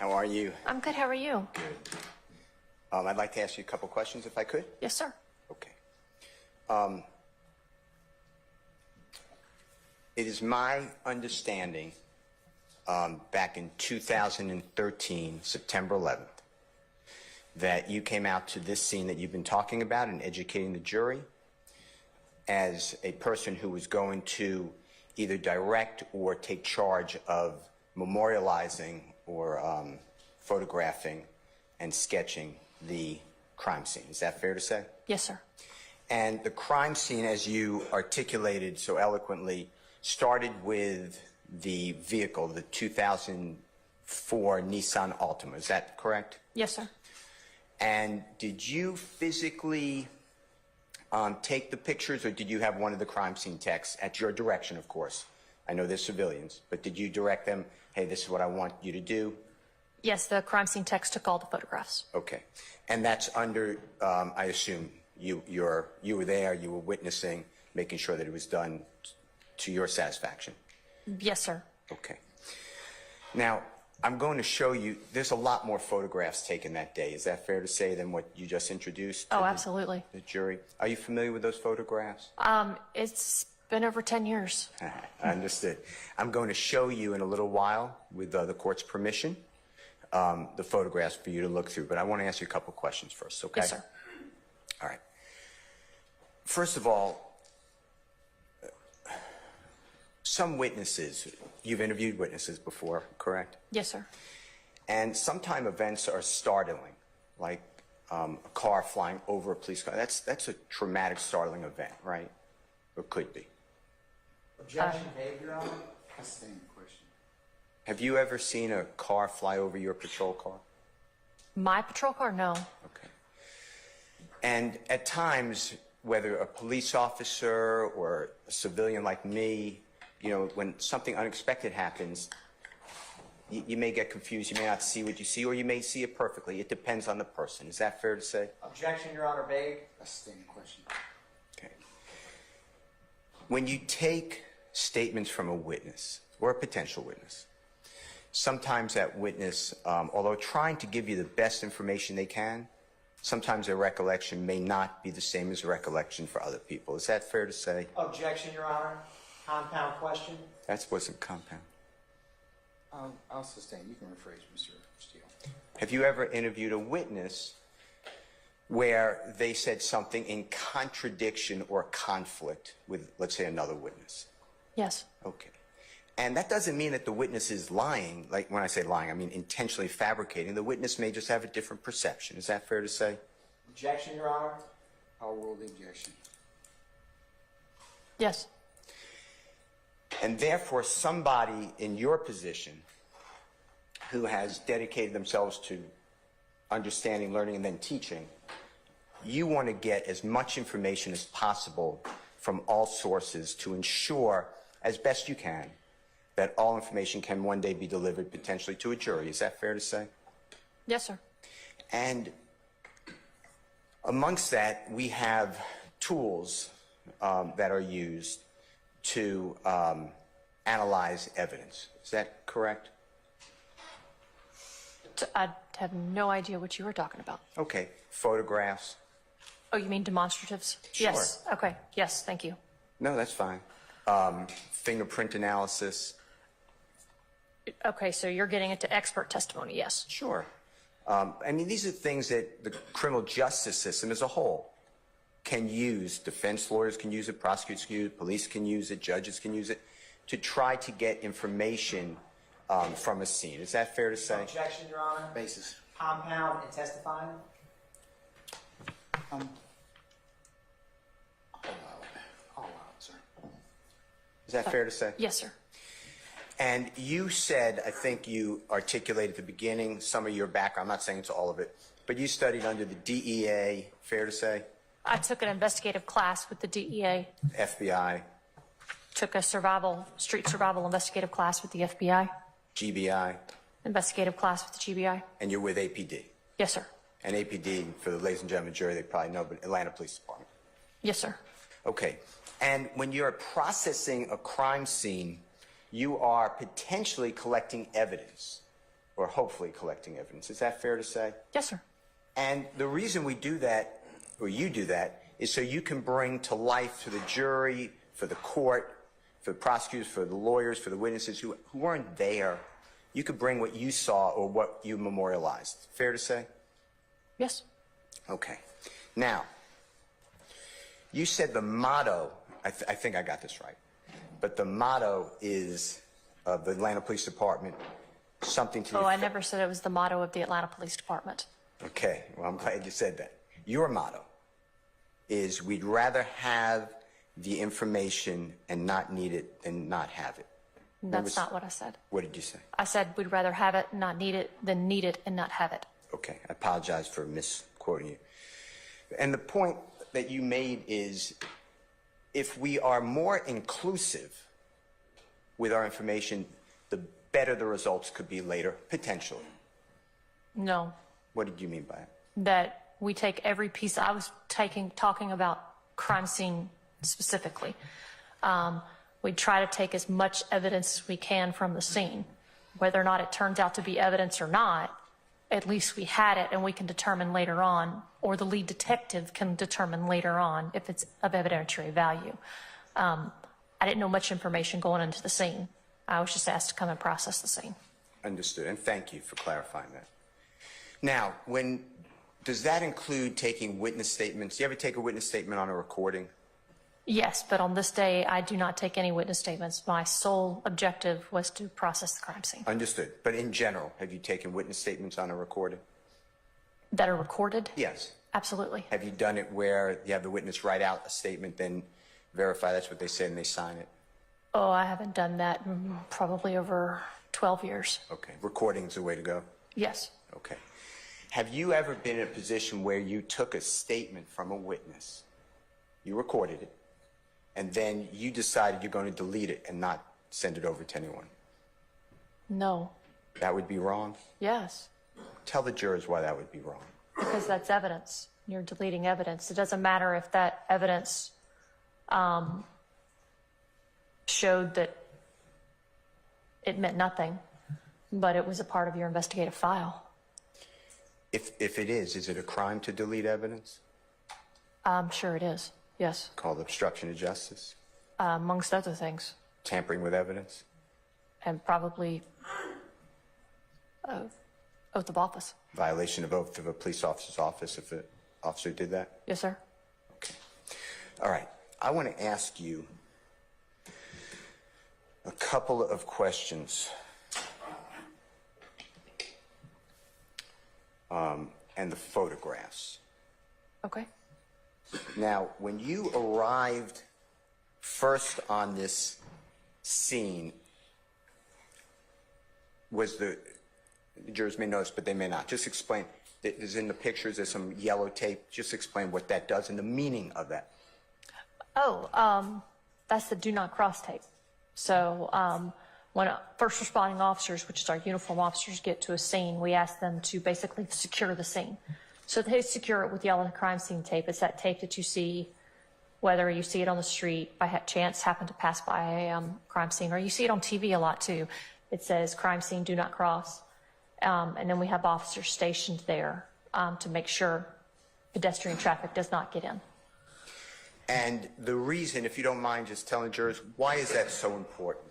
How are you? I'm good. How are you? Good. I'd like to ask you a couple questions if I could. Yes, sir. Okay. It is my understanding back in 2013, September 11th, that you came out to this scene that you've been talking about and educating the jury as a person who was going to either direct or take charge of memorializing or photographing and sketching the crime scene. Is that fair to say? Yes, sir. And the crime scene, as you articulated so eloquently, started with the vehicle, the 2004 Nissan Altima. Is that correct? Yes, sir. And did you physically take the pictures, or did you have one of the crime scene techs, at your direction, of course? I know they're civilians, but did you direct them, hey, this is what I want you to do? Yes, the crime scene techs took all the photographs. Okay. And that's under, I assume, you were there, you were witnessing, making sure that it was done to your satisfaction? Yes, sir. Okay. Now, I'm going to show you, there's a lot more photographs taken that day. Is that fair to say than what you just introduced to absolutely. the jury? Are you familiar with those photographs? It's been over 10 years. Understood. I'm going to show you in a little while, with the court's permission, the photographs for you to look through. But I want to ask you a couple questions first, okay? Yes, sir. All right. First of all, some witnesses, you've interviewed witnesses before, correct? Yes, sir. And sometimes events are startling, like a car flying over a police car. That's a traumatic, startling event, right? Or could be. Objection made, Your Honor. That's the same question. Have you ever seen a car fly over your patrol car? My patrol car? No. Okay. And at times, whether a police officer or a civilian like me, you know, when something unexpected happens, you may get confused, you may not see what you see, or you may see it perfectly. It depends on the person. Is that fair to say? Objection, Your Honor, vague. That's the same question. Okay. When you take statements from a witness or a potential witness, sometimes that witness, although trying to give you the best information they can, sometimes their recollection may not be the same as recollection for other people. Is that fair to say? Objection, Your Honor. Compound question. That wasn't compound. I'll sustain. You can rephrase, Mr. Steele. Have you ever interviewed a witness where they said something in contradiction or conflict with, let's say, another witness? Yes. Okay. And that doesn't mean that the witness is lying. Like, when I say lying, I mean intentionally fabricating. The witness may just have a different perception. Is that fair to say? Objection, Your Honor. I'll rule the objection. Yes. And therefore, somebody in your position who has dedicated themselves to understanding, learning, and then teaching, you want to get as much information as possible from all sources to ensure, as best you can, that all information can one day be delivered potentially to a jury. Is that fair to say? Yes, sir. And amongst that, we have tools that are used to analyze evidence. Is that correct? I have no idea what you were talking about. Okay. Photographs. Oh, you mean demonstratives? Sure. Yes. Okay. Yes, thank you. No, that's fine. Fingerprint analysis. Okay, so you're getting into expert testimony, yes. Sure. I mean, these are things that the criminal justice system as a whole can use. Defense lawyers can use it, prosecutors can use it, police can use it, judges can use it, to try to get information from a scene. Is that fair to say? Objection, Your Honor. Basis. Compound and testifying. I'll allow it, sir. Is that fair to say? Yes, sir. And you said, I think you articulated at the beginning some of your background. I'm not saying it's all of it, but you studied under the DEA, fair to say? I took an investigative class with the DEA. FBI. Took a street survival investigative class with the FBI. GBI. Investigative class with the GBI. And you're with APD. Yes, sir. And APD, for the ladies and gentlemen jury, they probably know, but Atlanta Police Department. Yes, sir. Okay. And when you're processing a crime scene, you are potentially collecting evidence. or hopefully collecting evidence. Is that fair to say? Yes, sir. And the reason we do that, or you do that, is so you can bring to life to the jury, for the court, for the prosecutors, for the lawyers, for the witnesses who weren't there, you could bring what you saw or what you memorialized. Fair to say? Yes. Okay. Now, you said the motto, I think I got this right, but the motto is of the Atlanta Police Department, something to... Oh, I never said it was the motto of the Atlanta Police Department. Okay, well, I'm glad you said that. Your motto is we'd rather have the information and not need it than not have it. That's not what I said. What did you say? I said we'd rather have it and not need it than need it and not have it. Okay, I apologize for misquoting you. And the point that you made is if we are more inclusive with our information, the better the results could be later, potentially. No. What did you mean by it? That we take every piece. I was talking about crime scene specifically. We try to take as much evidence as we can from the scene. Whether or not it turns out to be evidence or not, at least we had it and we can determine later on, or the lead detective can determine later on if it's of evidentiary value. I didn't know much information going into the scene. I was just asked to come and process the scene. Understood, and thank you for clarifying that. Now, does that include taking witness statements? Do you ever take a witness statement on a recording? Yes, but on this day, I do not take any witness statements. My sole objective was to process the crime scene. Understood. But in general, have you taken witness statements on a recording? That are recorded? Yes. Absolutely. Have you done it where you have the witness write out a statement, then verify that's what they said and they sign it? Oh, I haven't done that in probably over 12 years. Okay. Recording's the way to go? Yes. Okay. Have you ever been in a position where you took a statement from a witness, you recorded it, and then you decided you're going to delete it and not send it over to anyone? No. That would be wrong? Yes. Tell the jurors why that would be wrong. Because that's evidence. You're deleting evidence. It doesn't matter if that evidence showed that it meant nothing, but it was a part of your investigative file. If it is it a crime to delete evidence? I'm sure it is. Yes. Called obstruction of justice? Amongst other things. Tampering with evidence? And probably oath of office. Violation of oath of a police officer's office if an officer did that? Yes, sir. Okay. All right. I want to ask you a couple of questions. And the photographs. Okay. Now, when you arrived first on this scene, the jurors may notice, but they may not. Just explain, there's in the pictures, there's some yellow tape. Just explain what that does and the meaning of that. Oh, that's the do not cross tape. So when first responding officers, which is our uniform officers, get to a scene, we ask them to basically secure the scene. So they secure it with yellow crime scene tape. It's that tape that you see, whether you see it on the street, by chance happen to pass by a crime scene, or you see it on TV a lot too. It says crime scene, do not cross. And then we have officers stationed there to make sure pedestrian traffic does not get in. And the reason, if you don't mind just telling jurors, why is that so important?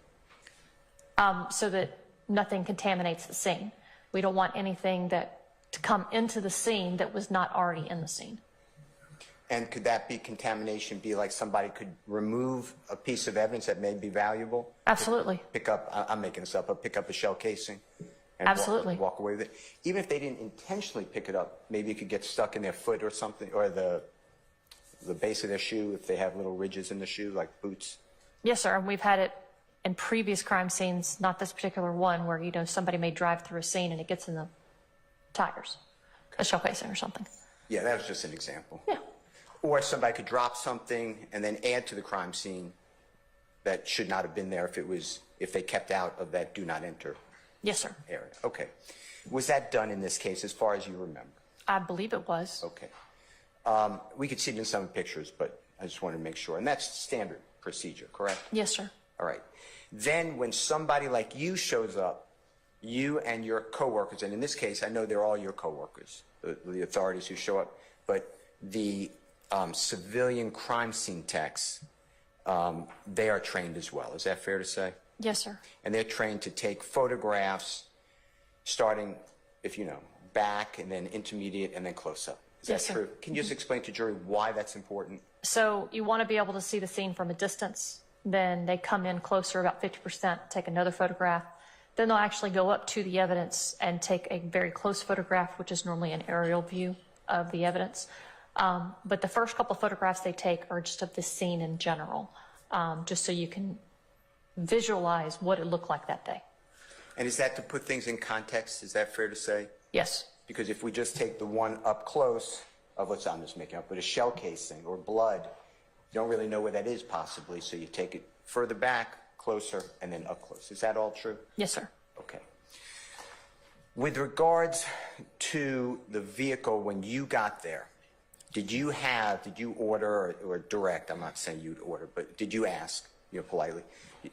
So that nothing contaminates the scene. We don't want anything to come into the scene that was not already in the scene. And could that be contamination, be like somebody could remove a piece of evidence that may be valuable? Absolutely. Pick up, I'm making this up, but pick up a shell casing? And Absolutely. Walk away with it? Even if they didn't intentionally pick it up, maybe it could get stuck in their foot or something, or the base of their shoe if they have little ridges in the shoe, like boots? Yes, sir. And we've had it in previous crime scenes, not this particular one, where, somebody may drive through a scene and it gets in the tires, a shell casing or something. Yeah, that was just an example. Yeah. Or somebody could drop something and then add to the crime scene that should not have been there if they kept out of that do not enter Yes, sir. area. Okay. Was that done in this case as far as you remember? I believe it was. Okay. We could see it in some pictures, but I just wanted to make sure. And that's standard procedure, correct? Yes, sir. All right. Then when somebody like you shows up you and your coworkers, and in this case, I know they're all your coworkers, the authorities who show up, but the civilian crime scene techs, they are trained as well. Is that fair to say? Yes, sir. And they're trained to take photographs starting, if you know, back and then intermediate and then close up. Is Yes, that sir. true? Can you just explain to jury why that's important? So you want to be able to see the scene from a distance. Then they come in closer, about 50%, take another photograph. Then they'll actually go up to the evidence and take a very close photograph, which is normally an aerial view of the evidence. But the first couple photographs they take are just of the scene in general, just so you can visualize what it looked like that day. And is that to put things in context? Is that fair to say? Yes. Because if we just take the one up close of what's I'm just making up, but a shell casing or blood, you don't really know where that is possibly, so you take it further back, closer, and then up close. Is that all true? Yes, sir. Okay. With regards to the vehicle when you got there, did you order or direct, I'm not saying you'd order, but did you ask, politely,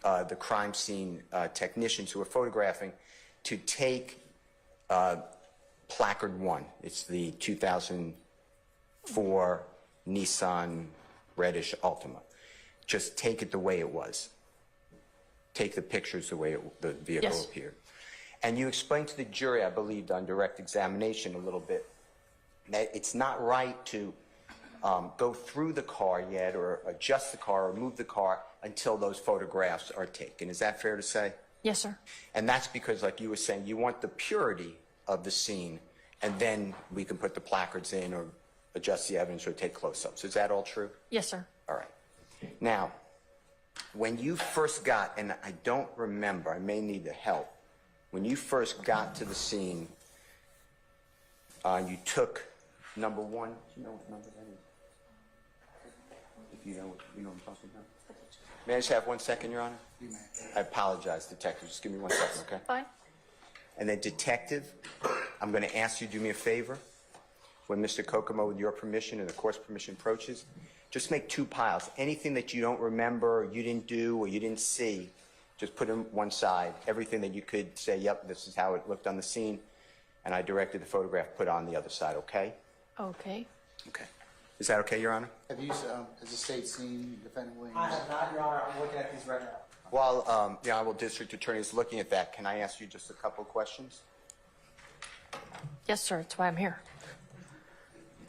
the crime scene technicians who were photographing to take placard 1? It's the 2004 Nissan reddish Altima. Just take it the way it was. Take the pictures the way the vehicle Yes. appeared. And you explained to the jury, I believe, on direct examination a little bit, that it's not right to go through the car yet or adjust the car or move the car until those photographs are taken. Is that fair to say? Yes, sir. And that's because, like you were saying, you want the purity of the scene, and then we can put the placards in or adjust the evidence or take close-ups. Is that all true? Yes, sir. All right. Now, when you first got, and I don't remember, I may need the help, when you first got to the scene, you took number 1. Do you know what number that is? If you know what I'm talking about. May I just have 1 second, Your Honor? I apologize, Detective. Just give me 1 second, okay? Fine. And then, Detective, I'm going to ask you to do me a favor. When Mr. Kokomo, with your permission and the court's permission, approaches, just make 2 piles. Anything that you don't remember, or you didn't do, or you didn't see, just put them one side. Everything that you could say, yep, this is how it looked on the scene, and I directed the photograph, put on the other side, okay? Okay. Okay. Is that okay, Your Honor? Have you, has the state seen Defendant Williams? I have not, Your Honor. I'm looking at these right now. While the Honorable District Attorney is looking at that, can I ask you just a couple of questions? Yes, sir. That's why I'm here.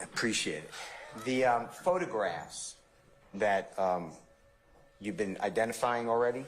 Appreciate it. The photographs that you've been identifying already,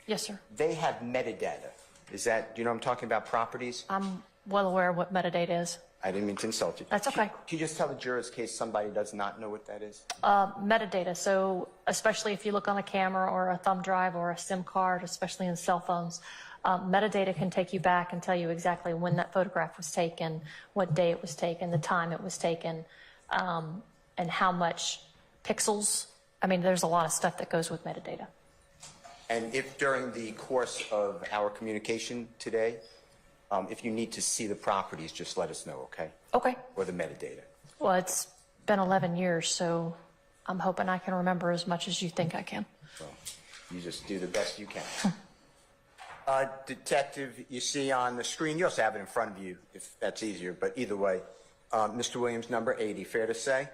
Yes, sir. they have metadata. Is that, do you know what I'm talking about, properties? I'm well aware of what metadata is. I didn't mean to insult you. That's okay. Can you just tell the jurors in case somebody does not know what that is? Metadata. So especially if you look on a camera or a thumb drive or a SIM card, especially in cell phones, metadata can take you back and tell you exactly when that photograph was taken, what day it was taken, the time it was taken, and how much pixels. I mean, there's a lot of stuff that goes with metadata. And if during the course of our communication today, if you need to see the properties, just let us know, okay? Okay. Or the metadata. Well, it's been 11 years, so I'm hoping I can remember as much as you think I can. So you just do the best you can. Detective, you see on the screen, you also have it in front of you if that's easier, but either way, Mr. Williams, number 80, fair to say?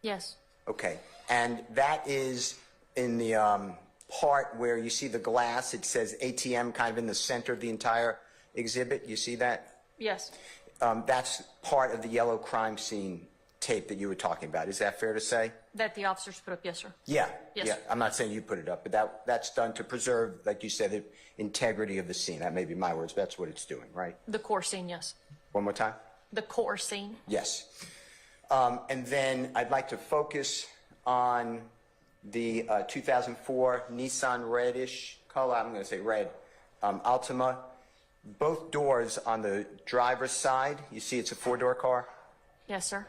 Yes. Okay, and that is in the part where you see the glass, it says ATM kind of in the center of the entire exhibit. You see that? Yes. That's part of the yellow crime scene tape that you were talking about. Is that fair to say? That the officers put up, yes, sir. Yeah. Yes. Yeah. I'm not saying you put it up, but that's done to preserve, like you said, the integrity of the scene. That may be my words, but that's what it's doing, right? The core scene, yes. One more time? The core scene. Yes. And then I'd like to focus on the 2004 Nissan reddish color, I'm going to say red, Altima. Both doors on the driver's side, you see it's a 4-door car? Yes, sir.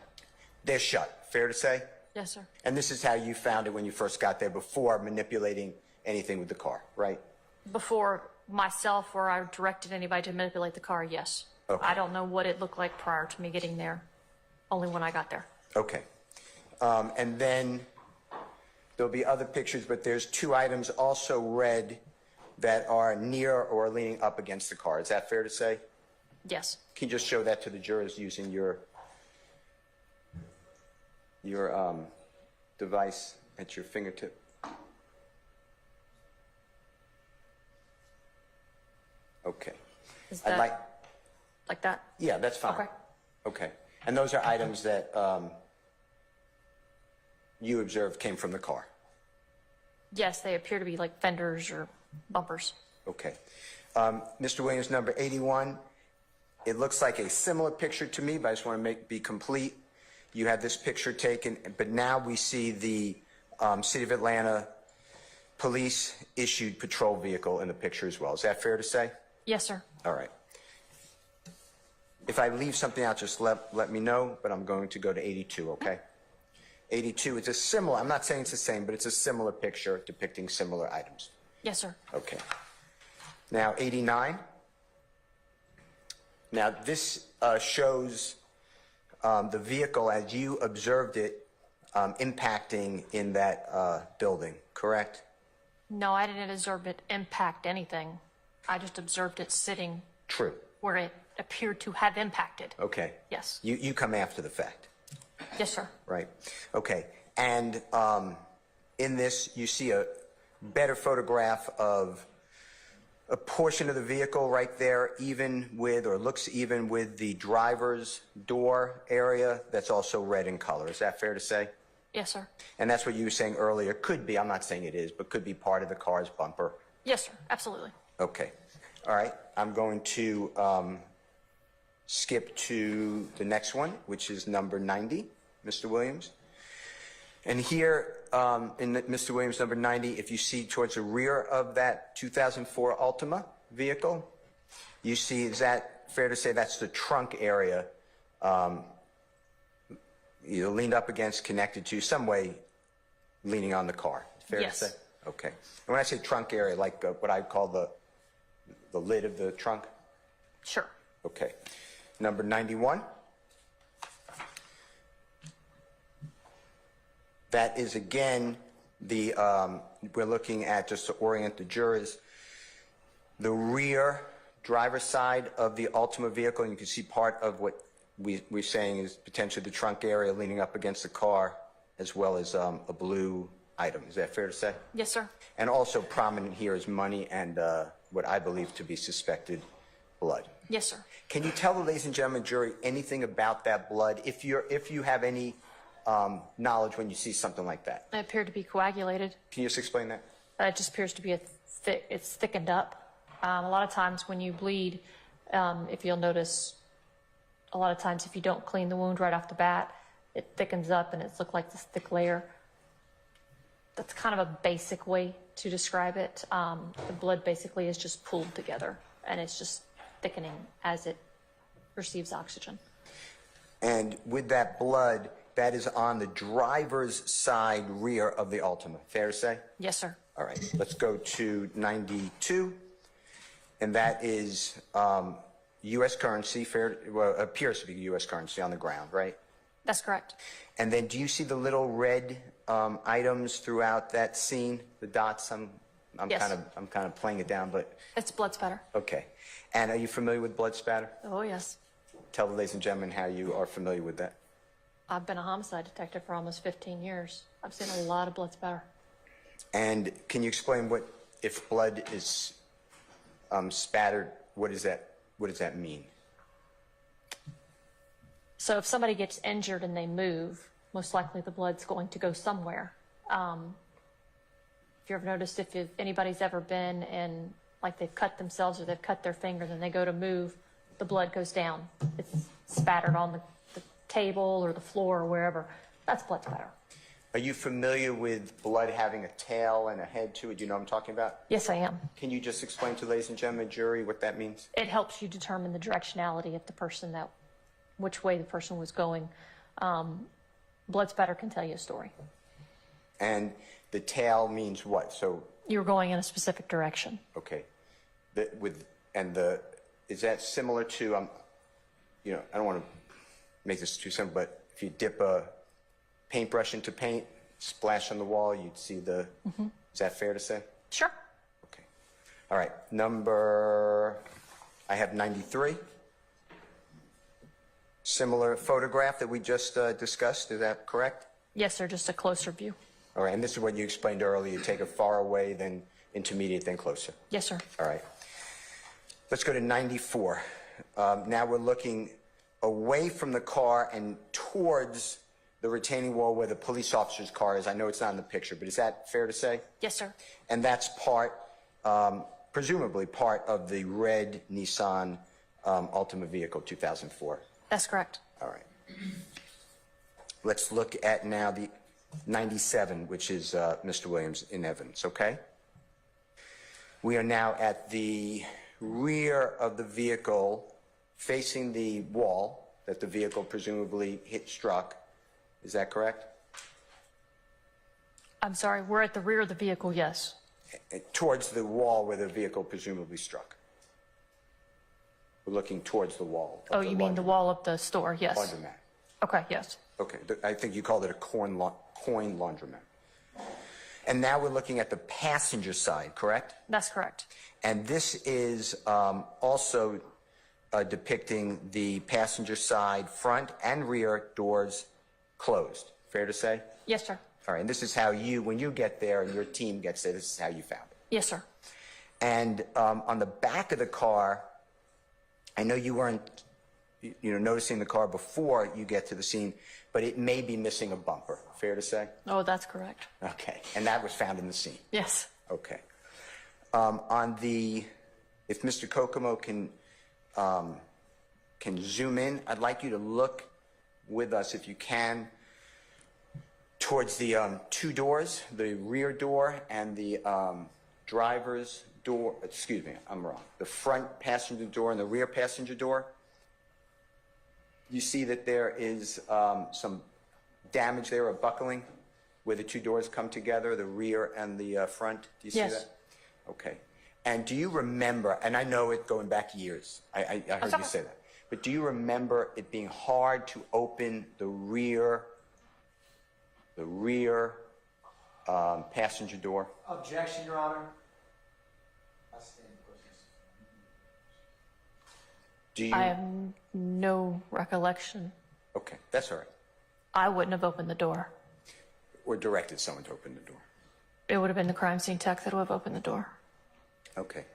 They're shut, fair to say? Yes, sir. And this is how you found it when you first got there, before manipulating anything with the car, right? Before myself or I directed anybody to manipulate the car, yes. Okay. I don't know what it looked like prior to me getting there, only when I got there. Okay. And then there'll be other pictures, but there's 2 items also red that are near or leaning up against the car. Is that fair to say? Yes. Can you just show that to the jurors using your device at your fingertip? Okay. Is I'd that like that? Yeah, that's fine. Okay. Okay. And those are items that you observed came from the car? Yes, they appear to be like fenders or bumpers. Okay. Mr. Williams, number 81, it looks like a similar picture to me, but I just want to be complete. You had this picture taken, but now we see the City of Atlanta police issued patrol vehicle in the picture as well. Is that fair to say? Yes, sir. All right. If I leave something out, just let me know, but I'm going to go to 82, okay? 82, it's a similar, I'm not saying it's the same, but it's a similar picture depicting similar items. Yes, sir. Okay. Now, 89. Now, this shows the vehicle as you observed it impacting in that building, correct? No, I didn't observe it impact anything. I just observed it sitting True. where it appeared to have impacted. Okay. Yes. You come after the fact. Yes, sir. Right. Okay. And in this, you see a better photograph of a portion of the vehicle right there, even with, or looks even with the driver's door area that's also red in color. Is that fair to say? Yes, sir. And that's what you were saying earlier. Could be, I'm not saying it is, but could be part of the car's bumper. Yes, sir. Absolutely. Okay. All right. I'm going to skip to the next one, which is number 90, Mr. Williams. And here, in Mr. Williams, number 90, if you see towards the rear of that 2004 Altima vehicle, you see, is that fair to say that's the trunk area, either leaned up against, connected to, some way leaning on the car? Fair Yes. to say? Okay. And when I say trunk area, like what I call the lid of the trunk? Sure. Okay. Number 91. That is, again, the, we're looking at, just to orient the jurors, the rear driver's side of the Altima vehicle. And you can see part of what we're saying is potentially the trunk area leaning up against the car, as well as a blue item. Is that fair to say? Yes, sir. And also prominent here is money and what I believe to be suspected blood. Yes, sir. Can you tell the ladies and gentlemen jury anything about that blood, if you have any knowledge when you see something like that? It appeared to be coagulated. Can you just explain that? It just appears to be it's thickened up. A lot of times when you bleed, if you'll notice, a lot of times if you don't clean the wound right off the bat, it thickens up and it's looked like this thick layer. That's kind of a basic way to describe it. The blood basically is just pooled together and it's just thickening as it receives oxygen. And with that blood, that is on the driver's side rear of the Altima. Fair to say? Yes, sir. All right, let's go to 92. And that is U.S. currency, well, appears to be U.S. currency on the ground, right? That's correct. And then do you see the little red items throughout that scene, the dots? I'm Yes. kind of playing it down, but It's blood spatter. okay. And are you familiar with blood spatter? Oh, yes. Tell the ladies and gentlemen how you are familiar with that. I've been a homicide detective for almost 15 years. I've seen a lot of blood spatter. And can you explain what, if blood is spattered, what does that mean? So if somebody gets injured and they move, most likely the blood's going to go somewhere. If you ever noticed, if anybody's ever been in, like they've cut themselves or they've cut their finger, then they go to move, the blood goes down. It's spattered on the table or the floor or wherever. That's blood spatter. Are you familiar with blood having a tail and a head to it? Do you know what I'm talking about? Yes, I am. Can you just explain to ladies and gentlemen, jury, what that means? It helps you determine the directionality of the person, which way the person was going. Blood spatter can tell you a story. And the tail means what? So, You're going in a specific direction. okay. Is that similar to, I don't want to make this too simple, but if you dip a paintbrush into paint, splash on the wall, you'd see is that fair to say? Sure. Okay. All right, I have 93. Similar photograph that we just discussed, is that correct? Yes, sir, just a closer view. All right, and this is what you explained earlier. You take it far away, then intermediate, then closer. Yes, sir. All right. Let's go to 94. Now we're looking away from the car and towards the retaining wall where the police officer's car is. I know it's not in the picture, but is that fair to say? Yes, sir. And that's presumably part of the red Nissan Altima vehicle 2004. That's correct. All right. Let's look at now the 97, which is Mr. Williams in evidence, okay? We are now at the rear of the vehicle facing the wall that the vehicle presumably struck. Is that correct? I'm sorry, we're at the rear of the vehicle, yes. Towards the wall where the vehicle presumably struck. We're looking towards the wall. Oh, you mean the wall of the store, yes. Laundromat. Okay, yes. Okay, I think you called it a coin laundromat. And now we're looking at the passenger side, correct? That's correct. And this is also depicting the passenger side front and rear doors closed. Fair to say? Yes, sir. All right, and this is how when you get there and your team gets there, this is how you found it. Yes, sir. And on the back of the car, I know you weren't noticing the car before you get to the scene, but it may be missing a bumper. Fair to say? Oh, that's correct. Okay, and that was found in the scene. Yes. Okay. If Mr. Kokomo can zoom in, I'd like you to look with us, if you can, towards the two doors, the rear door and the driver's door. Excuse me, I'm wrong. The front passenger door and the rear passenger door. You see that there is some damage there, a buckling, where the two doors come together, the rear and the front. Do you see Yes. that? Okay. And do you remember, and I know it going back years, I heard you say that, but do you remember it being hard to open the rear passenger door? Objection, Your Honor. I stand Do you? I have no recollection. Okay, that's all right. I wouldn't have opened the door. Or directed someone to open the door. It would have been the crime scene tech that would have opened the door. Okay.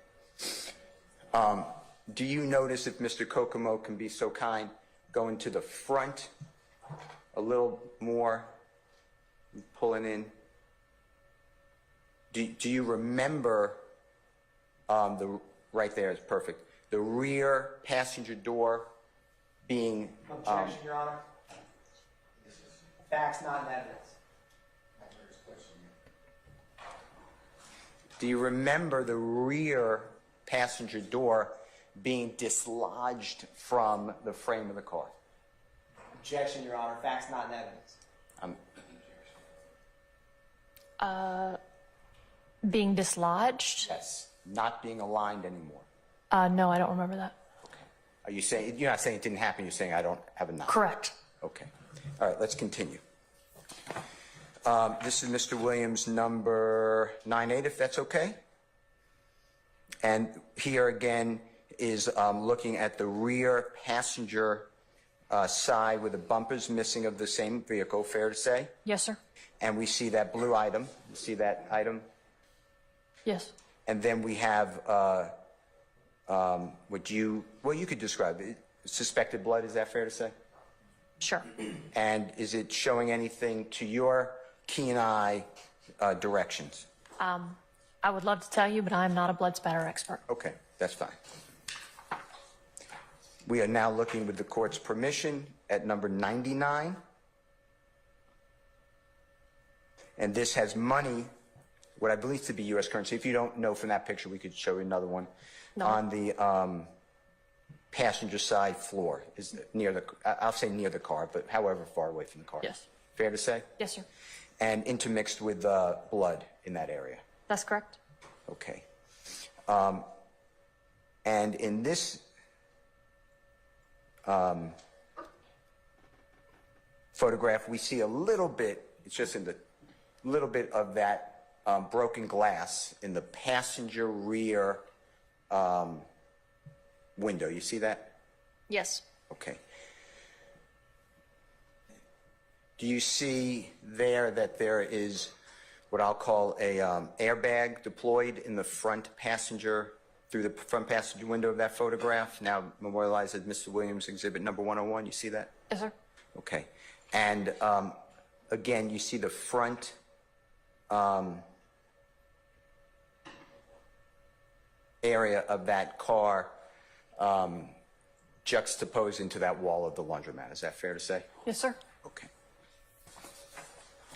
Do you notice, if Mr. Kokomo can be so kind, going to the front a little more, pulling in? Do you remember right there is perfect, the rear passenger door being... Objection, Your Honor. Facts, not in evidence. Do you remember the rear passenger door being dislodged from the frame of the car? Objection, Your Honor. Facts, not in evidence. Being dislodged? Yes, not being aligned anymore. No, I don't remember that. Okay. Are you saying, you're not saying it didn't happen, you're saying I don't have a knowledge? Correct. Okay. All right, let's continue. This is Mr. Williams, number 98, if that's okay. And here again is looking at the rear passenger side with the bumpers missing of the same vehicle, fair to say? Yes, sir. And we see that blue item. You see that item? Yes. And then we have you could describe it. Suspected blood, is that fair to say? Sure. And is it showing anything to your keen eye directions? I would love to tell you, but I am not a blood spatter expert. Okay, that's fine. We are now looking, with the court's permission, at number 99. And this has money, what I believe to be U.S. currency. If you don't know from that picture, we could show you another one. No. On the passenger side floor, is near I'll say near the car, but however far away from the car. Yes. Fair to say? Yes, sir. And intermixed with blood in that area. That's correct. Okay. And in this photograph, we see a little bit, it's just in the little bit of that broken glass in the passenger rear window. You see that? Yes. Okay. Do you see there that there is what I'll call a airbag deployed in the front passenger, through the front passenger window of that photograph, now memorialized as Mr. Williams exhibit number 101? You see that? Yes, sir. Okay. And again, you see the front area of that car juxtaposed into that wall of the laundromat. Is that fair to say? Yes, sir. Okay.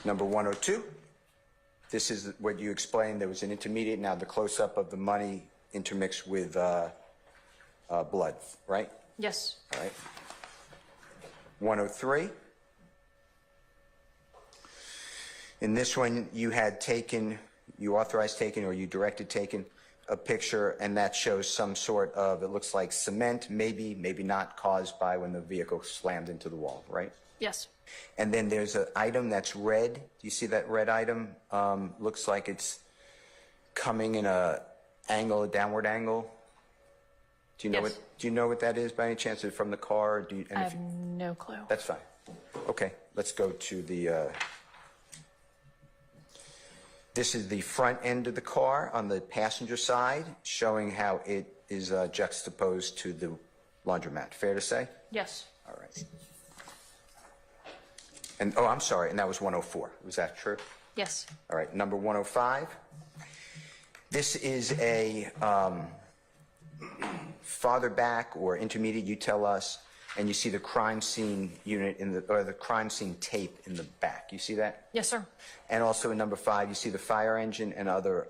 Number 102. This is what you explained. There was an intermediate. Now the close-up of the money intermixed with blood, right? Yes. All right. 103. In this one, you had taken, you authorized taking, or you directed taking a picture, and that shows some sort of, it looks like cement, maybe, maybe not, caused by when the vehicle slammed into the wall, right? Yes. And then there's an item that's red. Do you see that red item? Looks like it's coming in a angle, a downward angle. Do you know Yes. what? Do you know what that is by any chance? Is it from the car? Do you, and I if have no clue. that's fine. Okay, let's go to the. This is the front end of the car on the passenger side, showing how it is juxtaposed to the laundromat. Fair to say? Yes. All right. And, oh, I'm sorry, and that was 104. Was that true? Yes. All right, number 105. This is a farther back or intermediate, you tell us, and you see the crime scene unit in the, or the crime scene tape in the back. You see that? Yes, sir. And also in number 5, you see the fire engine and other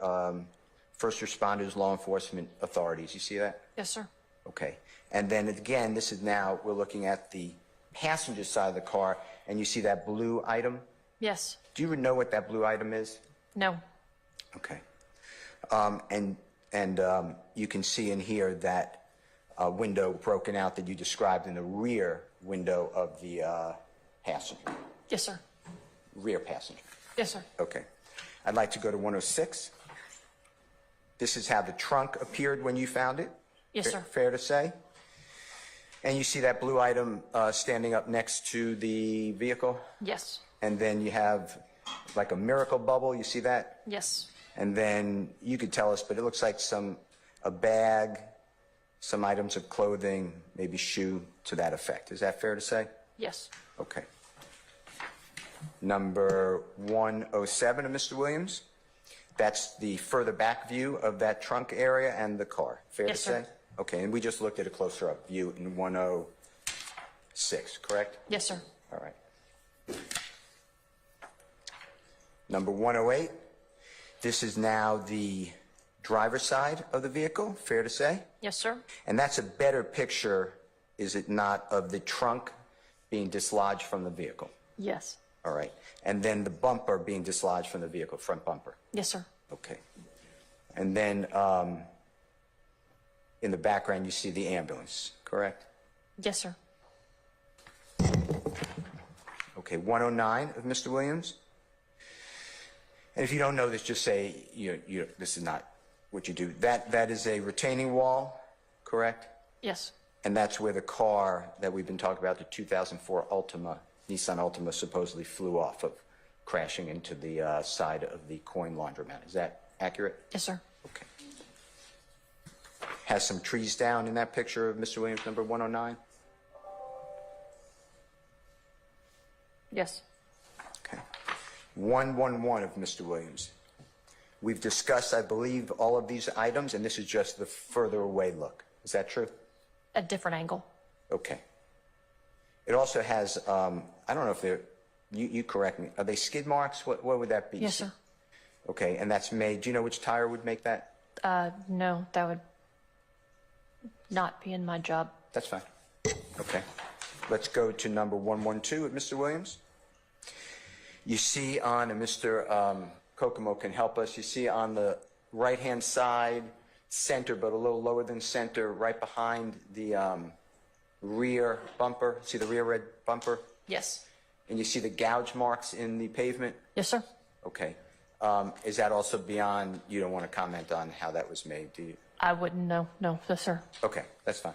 first responders, law enforcement authorities. You see that? Yes, sir. Okay. And then again, this is now, we're looking at the passenger side of the car, and you see that blue item. Yes. Do you even know what that blue item is? No. Okay. And you can see in here that window broken out that you described in the rear window of the passenger, Yes, sir. rear passenger. Yes, sir. Okay. I'd like to go to 106. This is how the trunk appeared when you found it. Yes, sir. Fair to say? And you see that blue item standing up next to the vehicle? Yes. And then you have like a miracle bubble. You see that? Yes. And then you could tell us, but it looks like a bag, some items of clothing, maybe shoe, to that effect. Is that fair to say? Yes. Okay. Number 107 of Mr. Williams. That's the further back view of that trunk area and the car. Fair to Yes, say? sir. Okay, and we just looked at a closer up view in 106, correct? Yes, sir. All right. Number 108. This is now the driver's side of the vehicle, fair to say? Yes, sir. And that's a better picture, is it not, of the trunk being dislodged from the vehicle? Yes. All right. And then the bumper being dislodged from the vehicle, front bumper. Yes, sir. Okay. And then in the background, you see the ambulance, correct? Yes, sir. Okay, 109 of Mr. Williams. And if you don't know this, just say, this is not what you do. That is a retaining wall, correct? Yes. And that's where the car that we've been talking about, the 2004 Nissan Altima, supposedly flew off of, crashing into the side of the coin laundromat. Is that accurate? Yes, sir. Okay. Has some trees down in that picture of Mr. Williams, number 109? Yes. Okay. 111 of Mr. Williams. We've discussed, I believe, all of these items, and this is just the further away look. Is that true? A different angle. Okay. It also has, I don't know if they're, you correct me, are they skid marks? What would that be? Yes, sir. Okay, and that's made, do you know which tire would make that? No, that would not be in my job. That's fine. Okay. Let's go to number 112 of Mr. Williams. You see on, and Mr. Kokomo can help us, you see on the right-hand side, center, but a little lower than center, right behind the rear bumper. See the rear red bumper? Yes. And you see the gouge marks in the pavement? Yes, sir. Okay. Is that also beyond, you don't want to comment on how that was made, do you? I wouldn't know. No, yes, sir. Okay, that's fine.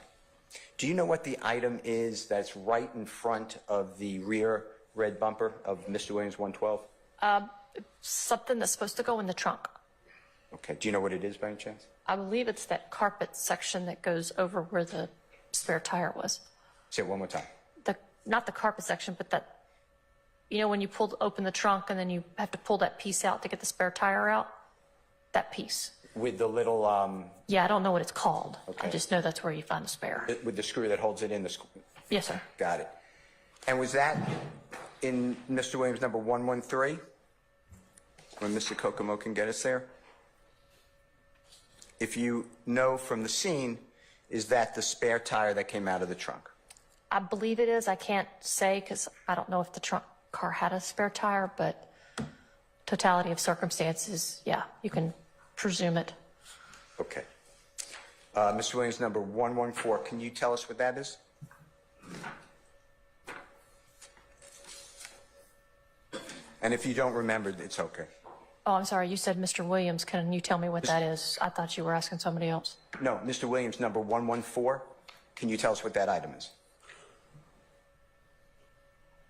Do you know what the item is that's right in front of the rear red bumper of Mr. Williams 112? Something that's supposed to go in the trunk. Okay, do you know what it is by any chance? I believe it's that carpet section that goes over where the spare tire was. Say it one more time. Not the carpet section, but that, you know, when you open the trunk and then you have to pull that piece out to get the spare tire out? That piece. With the little, Yeah, I don't know what it's called. Okay. I just know that's where you find the spare. with the screw that holds it in, Yes, sir. got it. And was that in Mr. Williams number 113? When Mr. Kokomo can get us there? If you know from the scene, is that the spare tire that came out of the trunk? I believe it is. I can't say because I don't know if the trunk car had a spare tire, but totality of circumstances, yeah, you can presume it. Okay. Mr. Williams, number 114, can you tell us what that is? And if you don't remember, it's okay. Oh, I'm sorry. You said Mr. Williams. Can you tell me what that is? I thought you were asking somebody else. No, Mr. Williams, number 114, can you tell us what that item is?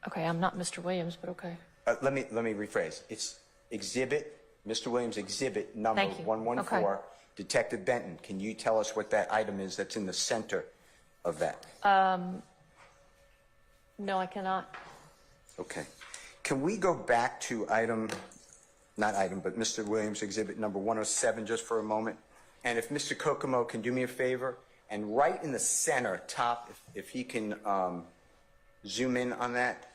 Okay, I'm not Mr. Williams, but okay. Let me rephrase. It's Mr. Williams exhibit number Thank you. 114. Okay. Detective Benton, can you tell us what that item is that's in the center of that? No, I cannot. Okay. Can we go back to but Mr. Williams exhibit number 107 just for a moment? And if Mr. Kokomo can do me a favor, and right in the center, top, if he can zoom in on that.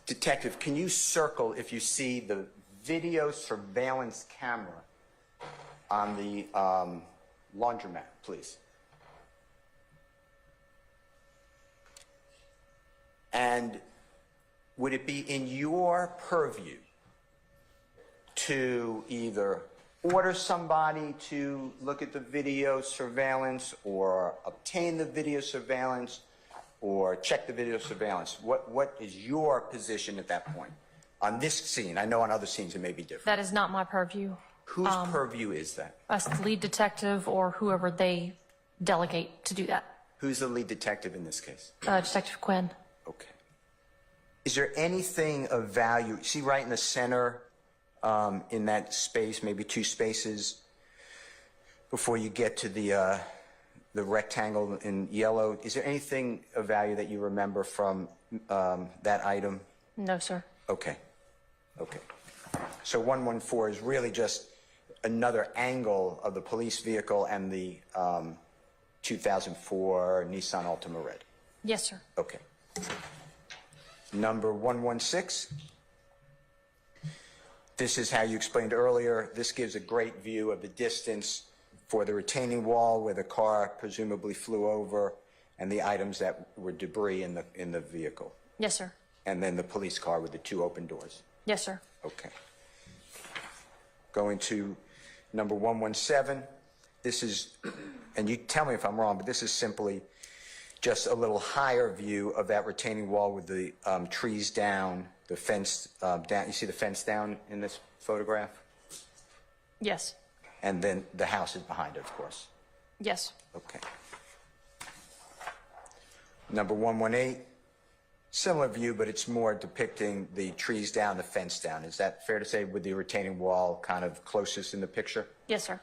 Detective, can you circle if you see the video surveillance camera on the laundromat, please? And would it be in your purview to either order somebody to look at the video surveillance or obtain the video surveillance or check the video surveillance? What is your position at that point on this scene? I know on other scenes it may be different. That is not my purview. Whose purview is that? Us, the lead detective or whoever they delegate to do that. Who's the lead detective in this case? Detective Quinn. Okay. Is there anything of value? See right in the center, in that space, maybe two spaces, before you get to the rectangle in yellow. Is there anything of value that you remember from that item? No, sir. Okay. Okay. So 114 is really just another angle of the police vehicle and the 2004 Nissan Altima Red. Yes, sir. Okay. Number 116. This is how you explained earlier. This gives a great view of the distance for the retaining wall where the car presumably flew over and the items that were debris in the vehicle. Yes, sir. And then the police car with the two open doors. Yes, sir. Okay. Going to number 117. This is, and you tell me if I'm wrong, but this is simply just a little higher view of that retaining wall with the trees down, the fence down. You see the fence down in this photograph? Yes. And then the house is behind it, of course. Yes. Okay. Number 118, similar view, but it's more depicting the trees down, the fence down. Is that fair to say, with the retaining wall kind of closest in the picture? Yes, sir.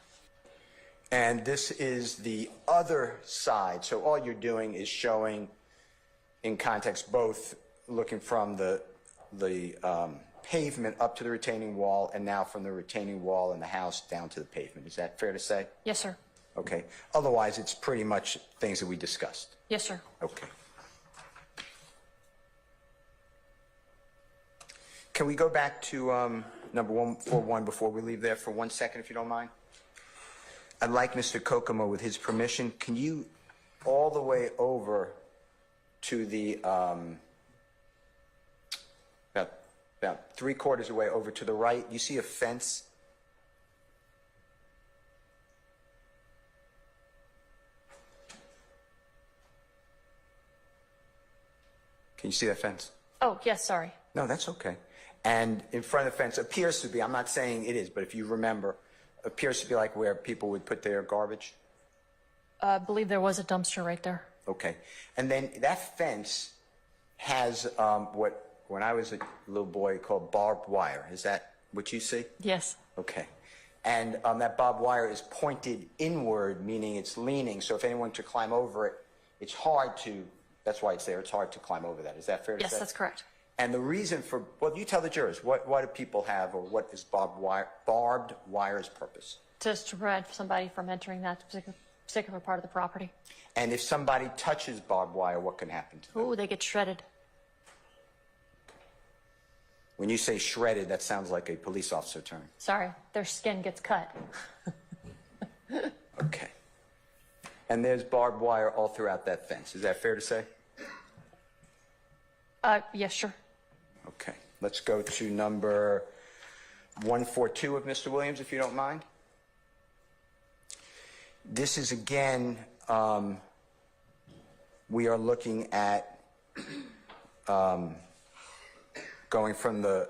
And this is the other side. So all you're doing is showing in context both looking from the pavement up to the retaining wall and now from the retaining wall in the house down to the pavement. Is that fair to say? Yes, sir. Okay. Otherwise, it's pretty much things that we discussed. Yes, sir. Okay. Can we go back to number 141 before we leave there for 1 second, if you don't mind? I'd like Mr. Kokomo, with his permission, can you all the way over to the, about 3/4 away over to the right, you see a fence? Can you see that fence? Oh, yes, sorry. No, that's okay. And in front of the fence appears to be, I'm not saying it is, but if you remember, appears to be like where people would put their garbage. I believe there was a dumpster right there. Okay. And then that fence has what, when I was a little boy, called barbed wire. Is that what you see? Yes. Okay. And that barbed wire is pointed inward, meaning it's leaning. So if anyone to climb over it, it's hard to, that's why it's there, it's hard to climb over that. Is that fair to say? Yes, that's correct. And the reason for, well, you tell the jurors, what do people have, or what is barbed wire's purpose? Just to prevent somebody from entering that particular part of the property. And if somebody touches barbed wire, what can happen to them? Ooh, they get shredded. When you say shredded, that sounds like a police officer term. Sorry, their skin gets cut. Okay. And there's barbed wire all throughout that fence. Is that fair to say? Yes, sure. Okay. Let's go to number 142 of Mr. Williams, if you don't mind. This is, again, we are looking at going from the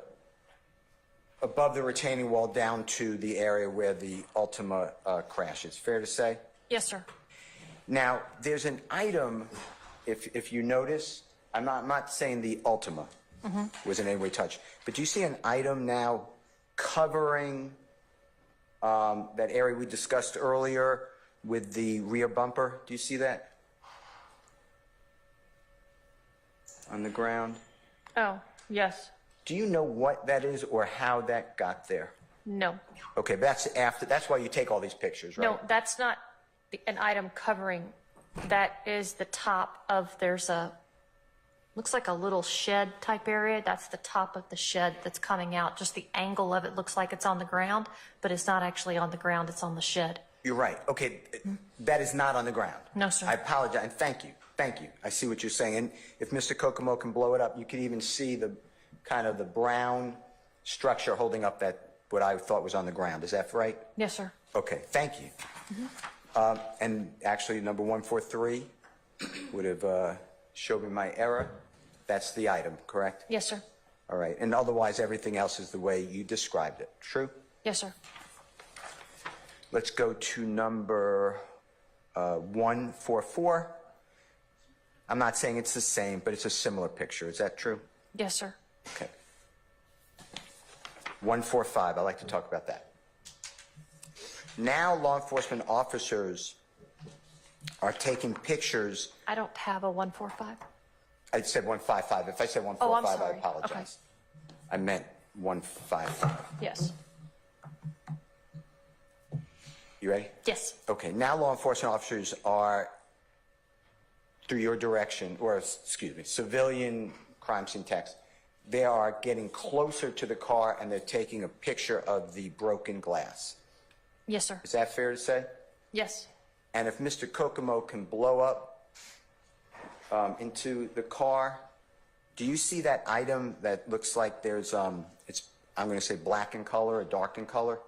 above the retaining wall down to the area where the Ultima crashes. Fair to say? Yes, sir. Now, there's an item, if you notice, I'm not saying the Ultima was in any way touched, but do you see an item now covering that area we discussed earlier with the rear bumper? Do you see that on the ground? Oh, yes. Do you know what that is or how that got there? No. Okay, that's after, that's why you take all these pictures, right? No, that's not an item covering. That is the top of, there's a, looks like a little shed type area. That's the top of the shed that's coming out. Just the angle of it looks like it's on the ground, but it's not actually on the ground. It's on the shed. You're right. Okay, that is not on the ground. No, sir. I apologize, and thank you. Thank you. I see what you're saying. And if Mr. Kokomo can blow it up, you could even see the kind of the brown structure holding up that, what I thought was on the ground. Is that right? Yes, sir. Okay, thank you. And actually, number 143 would have showed me my error. That's the item, correct? Yes, sir. All right, and otherwise, everything else is the way you described it. True? Yes, sir. Let's go to number 144. I'm not saying it's the same, but it's a similar picture. Is that true? Yes, sir. Okay. 145, I'd like to talk about that. Now law enforcement officers are taking pictures. I don't have a 145. I said 155. If I said Oh, I'm 145, I sorry. apologize. I meant 155. Yes. You ready? Yes. Okay, now law enforcement officers are, through your direction, or excuse me, civilian crime scene techs, they are getting closer to the car and they're taking a picture of the broken glass. Yes, sir. Is that fair to say? Yes. And if Mr. Kokomo can blow up into the car, do you see that item that looks like there's, it's, I'm going to say black in color or dark in color?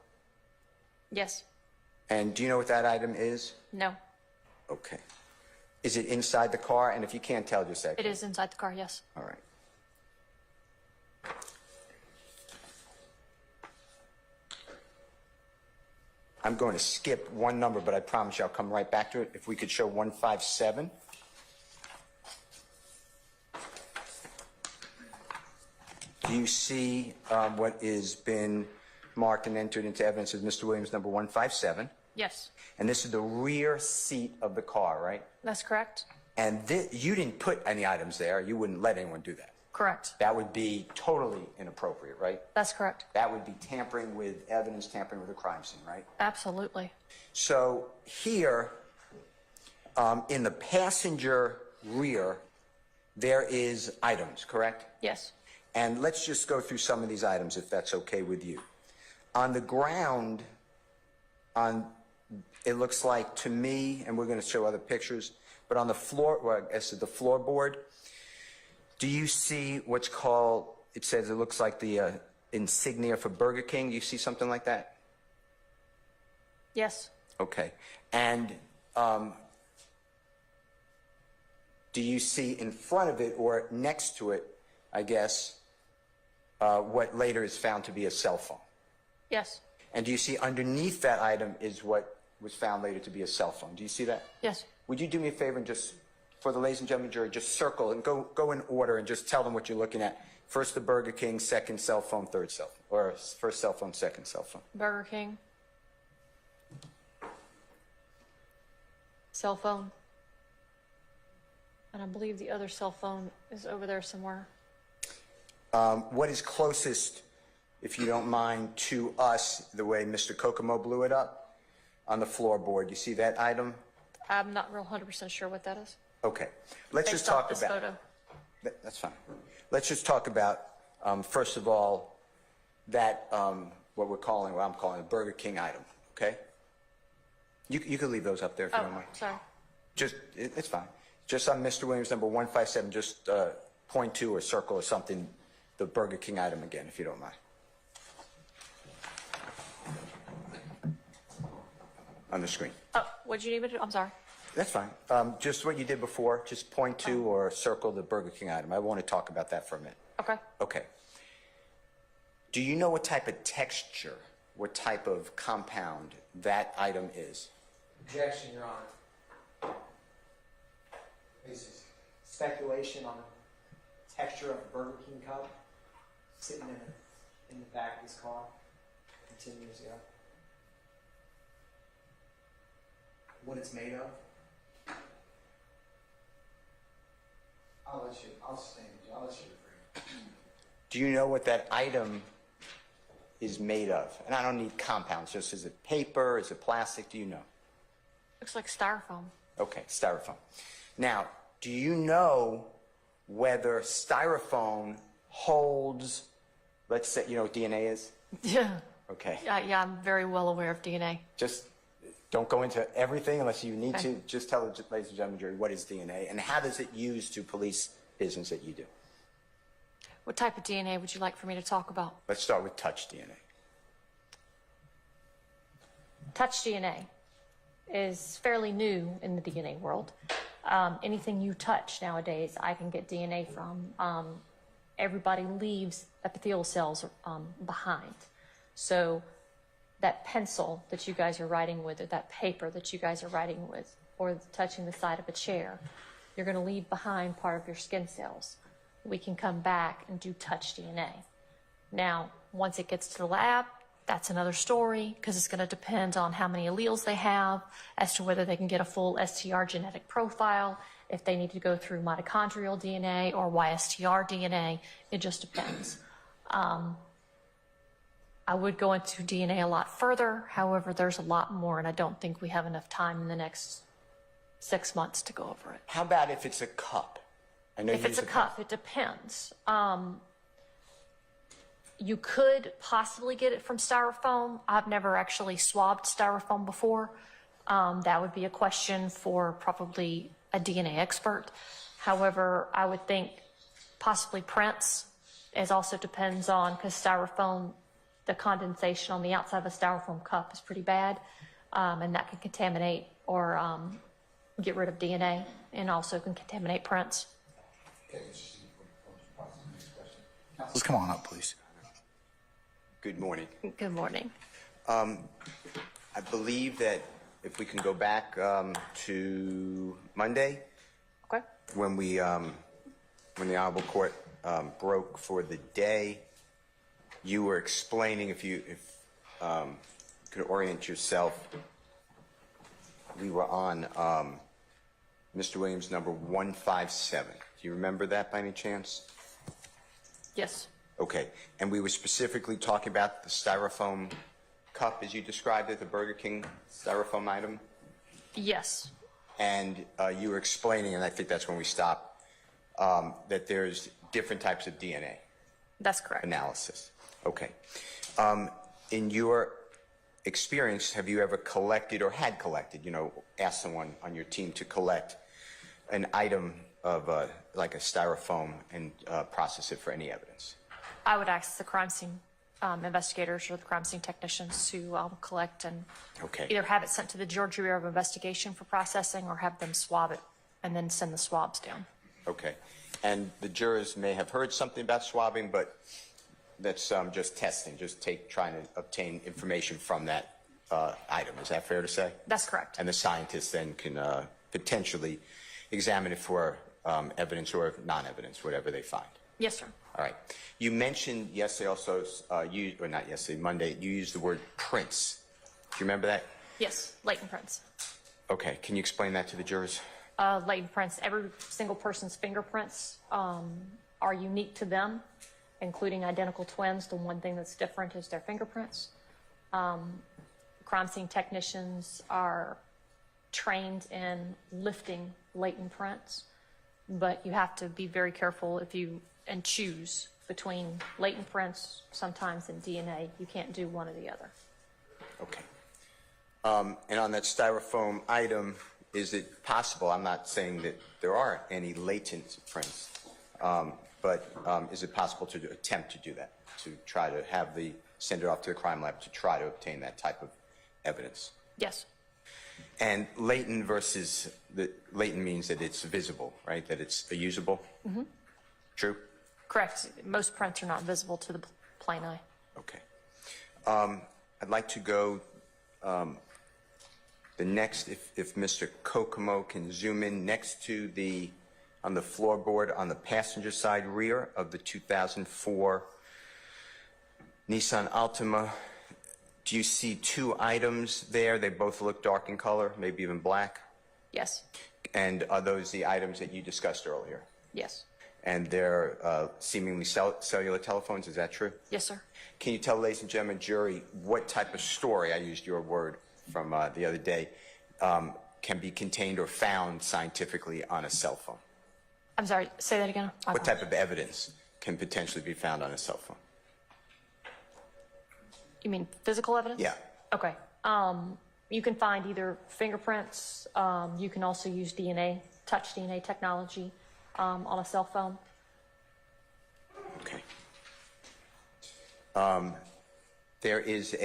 Yes. And do you know what that item is? No. Okay. Is it inside the car? And if you can't tell, just say. It is inside the car, yes. All right. I'm going to skip one number, but I promise you I'll come right back to it. If we could show 157. Do you see what is been marked and entered into evidence as Mr. Williams number 157? Yes. And this is the rear seat of the car, right? That's correct. And you didn't put any items there. You wouldn't let anyone do that. Correct. That would be totally inappropriate, right? That's correct. That would be tampering with evidence, tampering with a crime scene, right? Absolutely. So here, in the passenger rear, there is items, correct? Yes. And let's just go through some of these items, if that's okay with you. On the ground, it looks like to me, and we're going to show other pictures, but on the floor, well, I guess the floorboard, do you see what's called, it says it looks like the insignia for Burger King. Do you see something like that? Yes. Okay. And do you see in front of it or next to it, I guess, what later is found to be a cell phone. Yes. And do you see underneath that item is what was found later to be a cell phone? Do you see that? Yes. Would you do me a favor and just, for the ladies and gentlemen jury, just circle and go in order and just tell them what you're looking at. First the Burger King, second cell phone, third cell phone, or first cell phone, second cell phone. Burger King. Cell phone. And I believe the other cell phone is over there somewhere. What is closest, if you don't mind, to us, the way Mr. Kokomo blew it up on the floorboard? You see that item? I'm not real 100% sure what that is. Okay. Let's just Based off talk this about... photo. That's fine. Let's just talk about, first of all, that, what I'm calling a Burger King item, okay? You can leave those up there if you don't Oh, mind. sorry. It's fine. Just on Mr. Williams, number 157, just point to or circle or something, the Burger King item again, if you don't mind. On the screen. Oh, what'd you need me to do? I'm sorry. That's fine. Just what you did before, just point to or circle the Burger King item. I want to talk about that for a minute. Okay. Okay. Do you know what type of texture, what type of compound that item is? Objection, Your Honor. This is speculation on the texture of a Burger King cup sitting in the back of his car 10 years ago. What it's made of. I'll stand. I'll let you agree. Do you know what that item is made of? And I don't need compounds, just is it paper, is it plastic, do you know? Looks like styrofoam. Okay, styrofoam. Now, do you know whether styrofoam holds, let's say, you know what DNA is? Yeah. Okay. Yeah, I'm very well aware of DNA. Just don't go into everything unless you need Okay. to. Just tell the ladies and gentlemen jury what is DNA and how does it use to police business that you do? What type of DNA would you like for me to talk about? Let's start with touch DNA. Touch DNA is fairly new in the DNA world. Anything you touch nowadays, I can get DNA from. Everybody leaves epithelial cells behind. So that pencil that you guys are writing with, or that paper that you guys are writing with, or touching the side of a chair, you're going to leave behind part of your skin cells. We can come back and do touch DNA. Now, once it gets to the lab, that's another story, because it's going to depend on how many alleles they have, as to whether they can get a full STR genetic profile, if they need to go through mitochondrial DNA or YSTR DNA. It just depends. I would go into DNA a lot further. However, there's a lot more, and I don't think we have enough time in the next 6 months to go over it. How about if it's a cup? I know If you it's a use cup, it depends. You could possibly get it from styrofoam. I've never actually swabbed styrofoam before. That would be a question for probably a DNA expert. However, I would think possibly prints. It also depends on, because styrofoam, the condensation on the outside of a styrofoam cup is pretty bad, and that can contaminate or get rid of DNA, and also can contaminate prints. Let's come on up, please. Good morning. Good morning. I believe that if we can go back to Monday, Okay. when the Honorable Court broke for the day, you were explaining, if you could orient yourself, we were on Mr. Williams number 157. Do you remember that by any chance? Yes. Okay, and we were specifically talking about the styrofoam cup, as you described it, the Burger King styrofoam item, Yes. and you were explaining, and I think that's when we stopped, that there's different types of DNA That's correct. analysis. Okay. In your experience, have you ever collected or had collected, asked someone on your team to collect an item of like a styrofoam and process it for any evidence? I would ask the crime scene investigators or the crime scene technicians to collect and Okay. either have it sent to the Georgia Bureau of Investigation for processing, or have them swab it and then send the swabs down. Okay. And the jurors may have heard something about swabbing, but that's just testing, just trying to obtain information from that item. Is that fair to say? That's correct. And the scientists then can potentially examine it for evidence or non-evidence, whatever they find. Yes, sir. All right. You mentioned yesterday also, or not yesterday, Monday, you used the word prints. Do you remember that? Yes, latent prints. Okay. Can you explain that to the jurors? Latent prints, every single person's fingerprints are unique to them, including identical twins. The one thing that's different is their fingerprints. Crime scene technicians are trained in lifting latent prints, but you have to be very careful and choose between latent prints sometimes and DNA. You can't do one or the other. Okay. And on that styrofoam item, is it possible, I'm not saying that there are any latent prints, but is it possible to attempt to do that, to try to send it off to the crime lab to try to obtain that type of evidence? Yes. And latent versus, latent means that it's visible, right? That it's usable? Mm-hmm. True? Correct. Most prints are not visible to the plain eye. Okay. I'd like to go the next, if Mr. Kokomo can zoom in next to on the floorboard on the passenger side rear of the 2004 Nissan Altima. Do you see two items there? They both look dark in color, maybe even black? Yes. And are those the items that you discussed earlier? Yes. And they're seemingly cellular telephones, is that true? Yes, sir. Can you tell, ladies and gentlemen, jury, what type of story, I used your word from the other day, can be contained or found scientifically on a cell phone? I'm sorry, say that again. What type of evidence can potentially be found on a cell phone? You mean physical evidence? Yeah. Okay. You can find either fingerprints. You can also use DNA, touch DNA technology on a cell phone. Okay. There is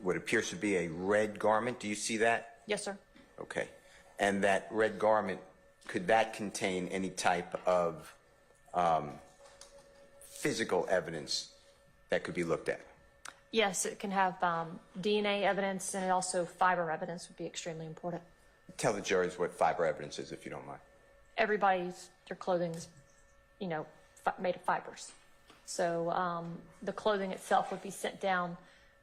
what appears to be a red garment. Do you see that? Yes, sir. Okay. And that red garment, could that contain any type of physical evidence that could be looked at? Yes, it can have DNA evidence, and also fiber evidence would be extremely important. Tell the jurors what fiber evidence is, if you don't mind. Their clothing is, made of fibers. So the clothing itself would be sent down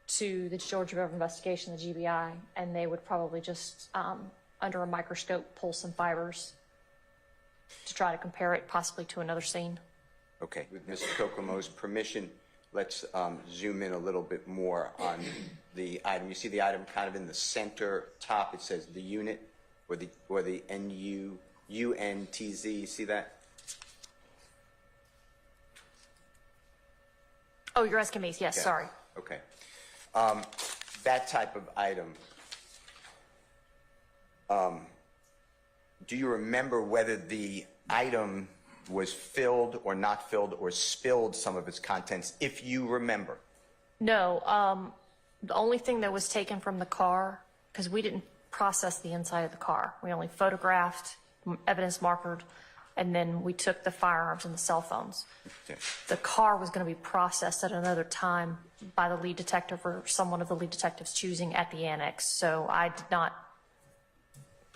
to the Georgia Bureau of Investigation, the GBI, and they would probably just, under a microscope, pull some fibers to try to compare it possibly to another scene. Okay. With Mr. Kokomo's permission, let's zoom in a little bit more on the item. You see the item kind of in the center top. It says the unit or the UNTZ. You see that? Oh, you're asking me? Yes, Okay. sorry. Okay. That type of item, do you remember whether the item was filled or not filled or spilled some of its contents, if you remember? No, the only thing that was taken from the car, because we didn't process the inside of the car. We only photographed, evidence markered, and then we took the firearms and the cell phones. Okay. The car was going to be processed at another time by the lead detective or someone of the lead detectives choosing at the annex. So I did not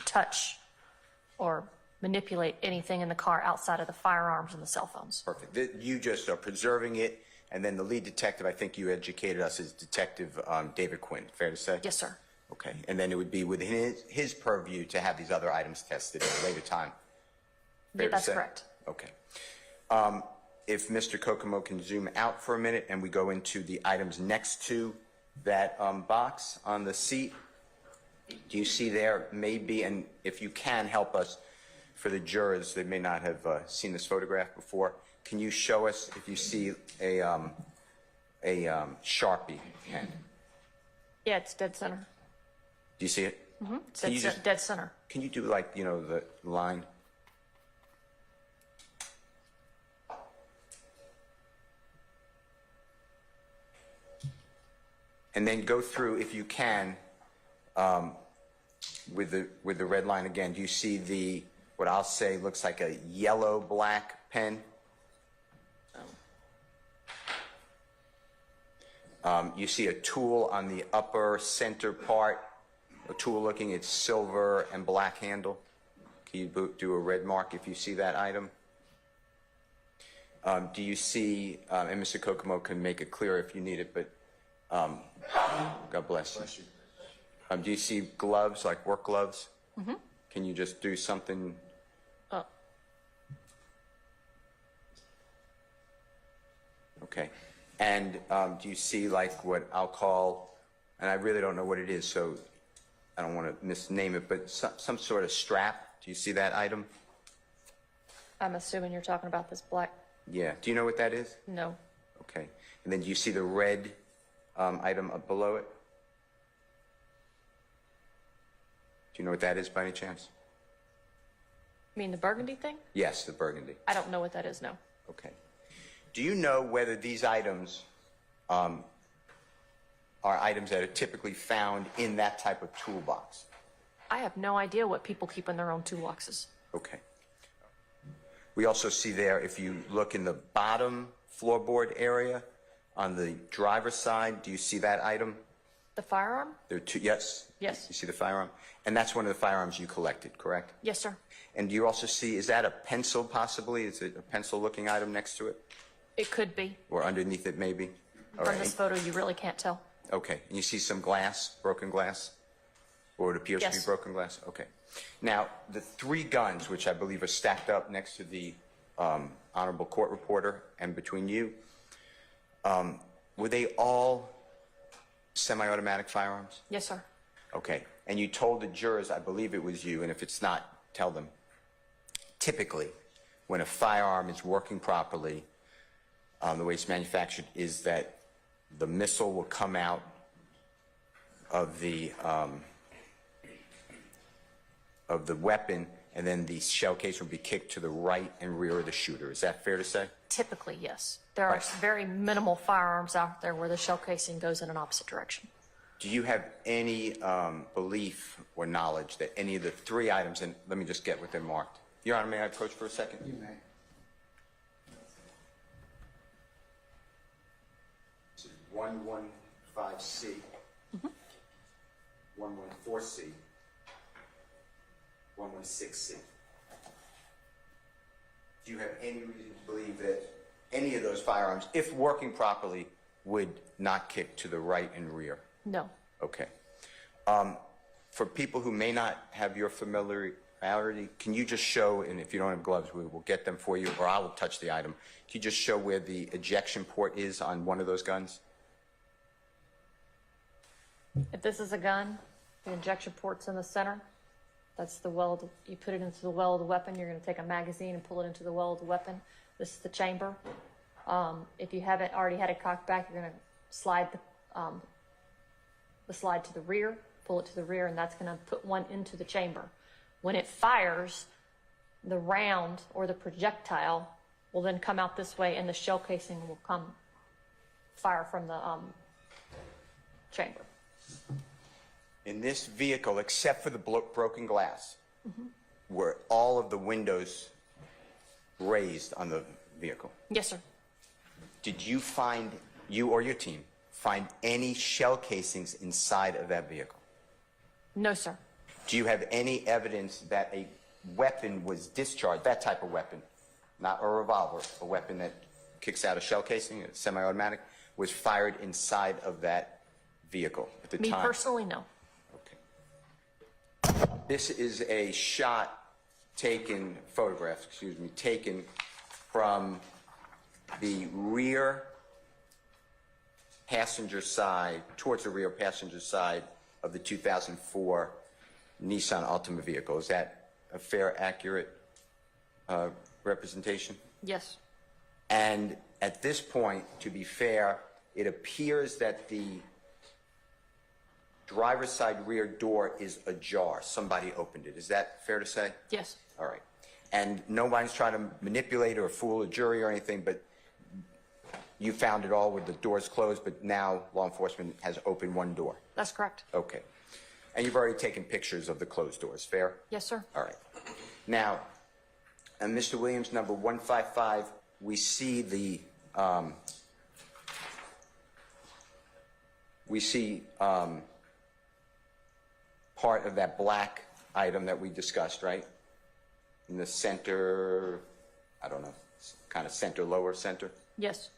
touch or manipulate anything in the car outside of the firearms and the cell phones. Perfect. You just are preserving it, and then the lead detective, I think you educated us, is Detective David Quinn. Fair to say? Yes, sir. Okay. And then it would be within his purview to have these other items tested at a later time. Fair Yeah, that's to say? correct. Okay. If Mr. Kokomo can zoom out for a minute and we go into the items next to that box on the seat, do you see there may be, and if you can help us, for the jurors, they may not have seen this photograph before, can you show us if you see a Sharpie pen? Yeah, it's dead center. Do you see it? Mm-hmm. Can you just, Dead center. can you do like, the line? And then go through, if you can, with the red line again. Do you see what I'll say looks like a yellow-black pen? You see a tool on the upper center part, a tool looking, it's silver and black handle. Can you do a red mark if you see that item? Do you see, and Mr. Kokomo can make it clear if you need it, but God bless you. Do you see gloves, like work gloves? Mm-hmm. Can you just do something? Okay. And do you see like what I'll call, and I really don't know what it is, so I don't want to misname it, but some sort of strap? Do you see that item? I'm assuming you're talking about this black. Yeah. Do you know what that is? No. Okay. And then do you see the red item up below it? Do you know what that is by any chance? You mean the burgundy thing? Yes, the burgundy. I don't know what that is, no. Okay. Do you know whether these items are items that are typically found in that type of toolbox? I have no idea what people keep in their own toolboxes. Okay. We also see there, if you look in the bottom floorboard area on the driver's side, do you see that item? The firearm? There are two, yes? Yes. You see the firearm? And that's one of the firearms you collected, correct? Yes, sir. And do you also see, is that a pencil possibly? Is it a pencil-looking item next to it? It could be. Or underneath it, maybe? All From right. this photo, you really can't tell. Okay. And you see some glass, broken glass? Or it appears to be Yes. broken glass? Okay. Now, the three guns, which I believe are stacked up next to the honorable court reporter and between you, were they all semi-automatic firearms? Yes, sir. Okay. And you told the jurors, I believe it was you, and if it's not, tell them. Typically, when a firearm is working properly, the way it's manufactured is that the missile will come out of the weapon, and then the shell case will be kicked to the right and rear of the shooter. Is that fair to say? Typically, yes. There are Right. very minimal firearms out there where the shell casing goes in an opposite direction. Do you have any belief or knowledge that any of the three items, and let me just get what they're marked. Your Honor, may I approach for a second? You may. This is 115C, 114C, 116C. Do you have any reason to believe that any of those firearms, if working properly, would not kick to the right and rear? No. Okay. For people who may not have your familiarity, can you just show, and if you don't have gloves, we will get them for you, or I will touch the item. Can you just show where the ejection port is on one of those guns? If this is a gun, the injection port's in the center. That's the weld. You put it into the well of the weapon. You're going to take a magazine and pull it into the well of the weapon. This is the chamber. If you haven't already had it cocked back, you're going to slide the slide to the rear, pull it to the rear, and that's going to put one into the chamber. When it fires, the round or the projectile will then come out this way, and the shell casing will come fire from the chamber. In this vehicle, except for the broken glass, were all of the windows raised on the vehicle? Yes, sir. Did you find, you or your team, find any shell casings inside of that vehicle? No, sir. Do you have any evidence that a weapon was discharged, that type of weapon, not a revolver, a weapon that kicks out a shell casing, a semi-automatic, was fired inside of that vehicle at the Me time? personally, no. Okay. This is a photograph, taken from the rear passenger side, towards the rear passenger side of the 2004 Nissan Altima vehicle. Is that a fair, accurate representation? Yes. And at this point, to be fair, it appears that the driver's side rear door is ajar. Somebody opened it. Is that fair to say? Yes. All right. And nobody's trying to manipulate or fool a jury or anything, but you found it all with the doors closed, but now law enforcement has opened one door. That's correct. Okay. And you've already taken pictures of the closed doors, fair? Yes, sir. All right. Now, and Mr. Williams, number 155, we see the we see part of that black item that we discussed, right? In the center, I don't know, kind of center, lower center. Yes.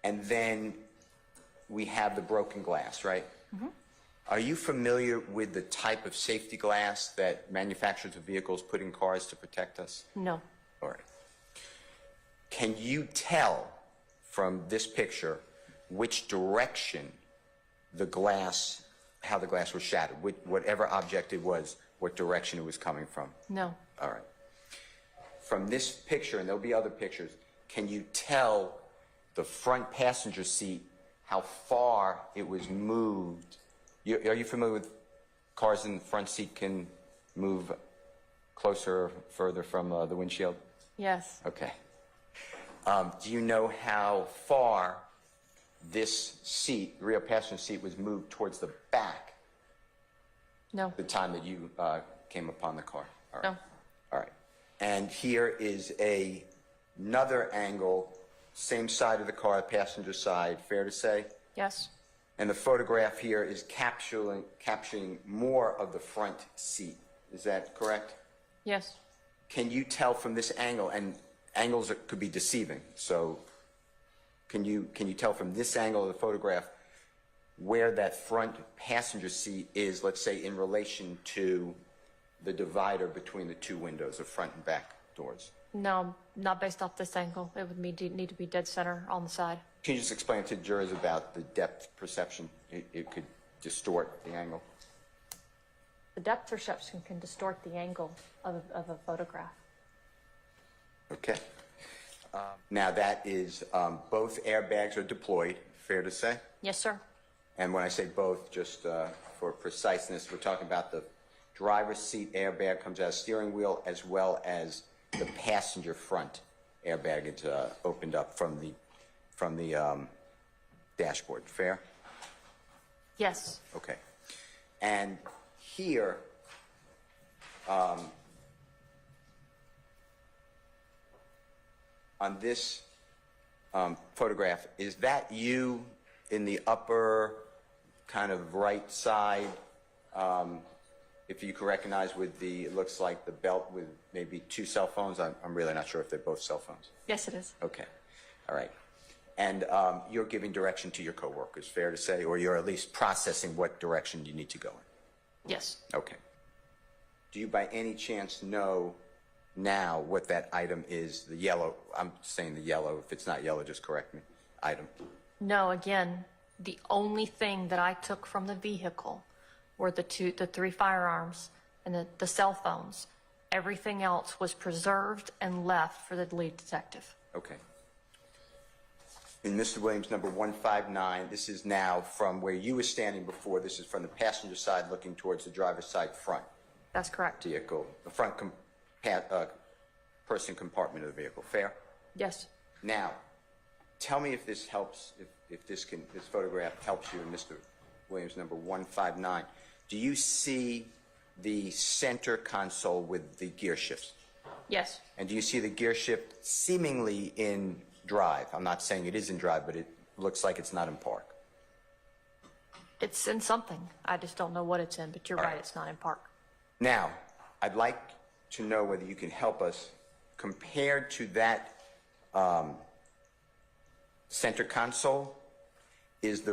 And then we have the broken glass, right? Mm-hmm. Are you familiar with the type of safety glass that manufacturers of vehicles put in cars to protect us? No. All right. Can you tell from this picture which direction the glass, how the glass was shattered, whatever object it was, what direction it was coming from? No. All right. From this picture, and there'll be other pictures, can you tell the front passenger seat how far it was moved? Are you familiar with cars in the front seat can move closer or further from the windshield? Yes. Okay. Do you know how far this seat, the rear passenger seat, was moved towards the back No. the time that you came upon the car? All right. No. All right. And here is another angle, same side of the car, passenger side, fair to say? Yes. And the photograph here is capturing more of the front seat. Is that correct? Yes. Can you tell from this angle, and angles could be deceiving, so can you tell from this angle of the photograph where that front passenger seat is, let's say, in relation to the divider between the two windows, the front and back doors? No, not based off this angle. It would need to be dead center on the side. Can you just explain to jurors about the depth perception? It could distort the angle. The depth perception can distort the angle of a photograph. Okay. Now that is, both airbags are deployed, fair to say? Yes, sir. And when I say both, just for preciseness, we're talking about the driver's seat airbag comes out of the steering wheel, as well as the passenger front airbag. It's opened up from the dashboard. Fair? Yes. Okay. And here, on this photograph, is that you in the upper kind of right side? If you can recognize with the, it looks like the belt with maybe two cell phones. I'm really not sure if they're both cell phones. Yes, it is. Okay. All right. And you're giving direction to your coworkers, fair to say, or you're at least processing what direction you need to go in? Yes. Okay. Do you by any chance know now what that item is, the yellow, I'm saying the yellow, if it's not yellow, just correct me, item? No, again, the only thing that I took from the vehicle were the three firearms and the cell phones. Everything else was preserved and left for the lead detective. Okay. In Mr. Williams, number 159, this is now from where you were standing before. This is from the passenger side looking towards the driver's side front That's correct. vehicle, the front person compartment of the vehicle. Fair? Yes. Now, tell me if this helps, if this photograph helps you in Mr. Williams, number 159. Do you see the center console with the gear shifts? Yes. And do you see the gear shift seemingly in drive? I'm not saying it is in drive, but it looks like it's not in park. It's in something. I just don't know what it's in, but you're All right, right. it's not in park. Now, I'd like to know whether you can help us compared to that center console. Is the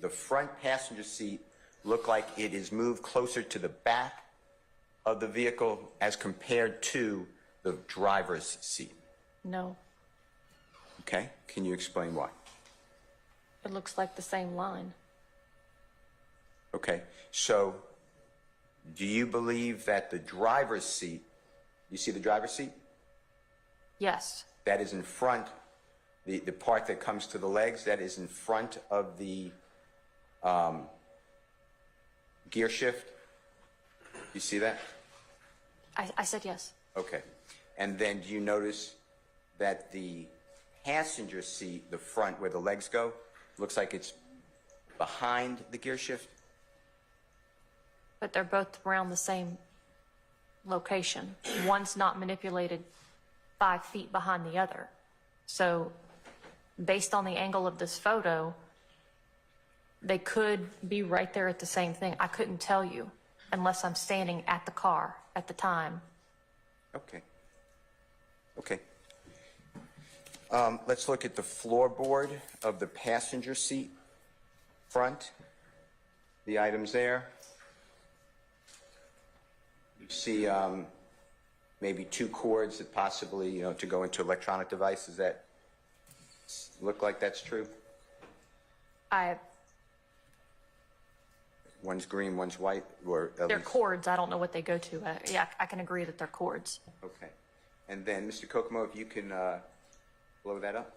the front passenger seat look like it is moved closer to the back of the vehicle as compared to the driver's seat? No. Okay, can you explain why? It looks like the same line. Okay, so do you believe that the driver's seat, you see the driver's seat? Yes. That is in front, the part that comes to the legs, that is in front of the gear shift? You see that? I said yes. Okay. And then do you notice that the passenger seat, the front where the legs go, looks like it's behind the gear shift? But they're both around the same location. One's not manipulated 5 feet behind the other. So based on the angle of this photo, They could be right there at the same thing. I couldn't tell you unless I'm standing at the car at the time. Okay. Okay. Let's look at the floorboard of the passenger seat front. The items there. You see maybe 2 cords that possibly, to go into electronic devices. That look like that's true? One's green, one's white, or at They're least... cords. I don't know what they go to. Yeah, I can agree that they're cords. Okay. And then, Mr. Kokomo, if you can blow that up.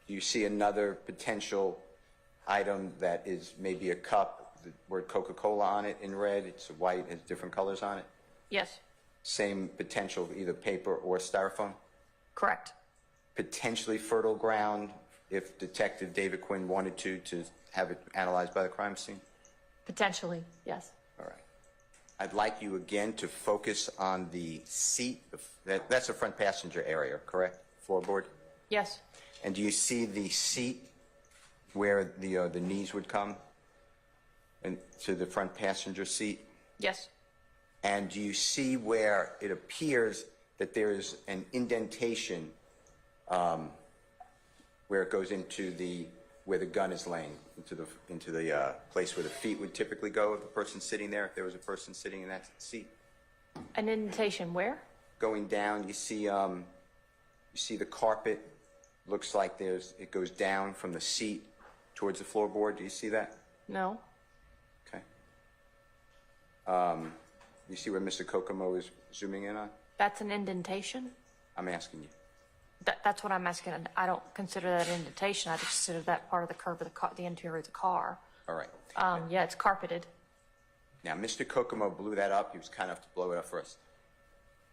Do you see another potential item that is maybe a cup, the word Coca-Cola on it in red? It's white, has different colors on it. Yes, Same potential, either paper or styrofoam. correct. Potentially fertile ground if Detective David Quinn wanted to have it analyzed by the crime scene. Potentially, yes. All right. I'd like you again to focus on the seat. That's the front passenger area, correct? Floorboard. Yes, And do you see the seat where the knees would come and to the front passenger seat? yes, And do you see where it appears that there is an indentation where it goes into where the gun is laying, into the place where the feet would typically go of the person sitting there, if there was a person sitting in that seat? an indentation where? Going down, you see the carpet. Looks like it goes down from the seat towards the floorboard. Do you see that? No, Okay. You see where Mr. Kokomo is zooming in on? that's an indentation. I'm asking you. That's what I'm asking. I don't consider that an indentation. I consider that part of the curb of the interior of the car. All right. Yeah, it's carpeted. Now, Mr. Kokomo blew that up. He was kind enough to blow it up first.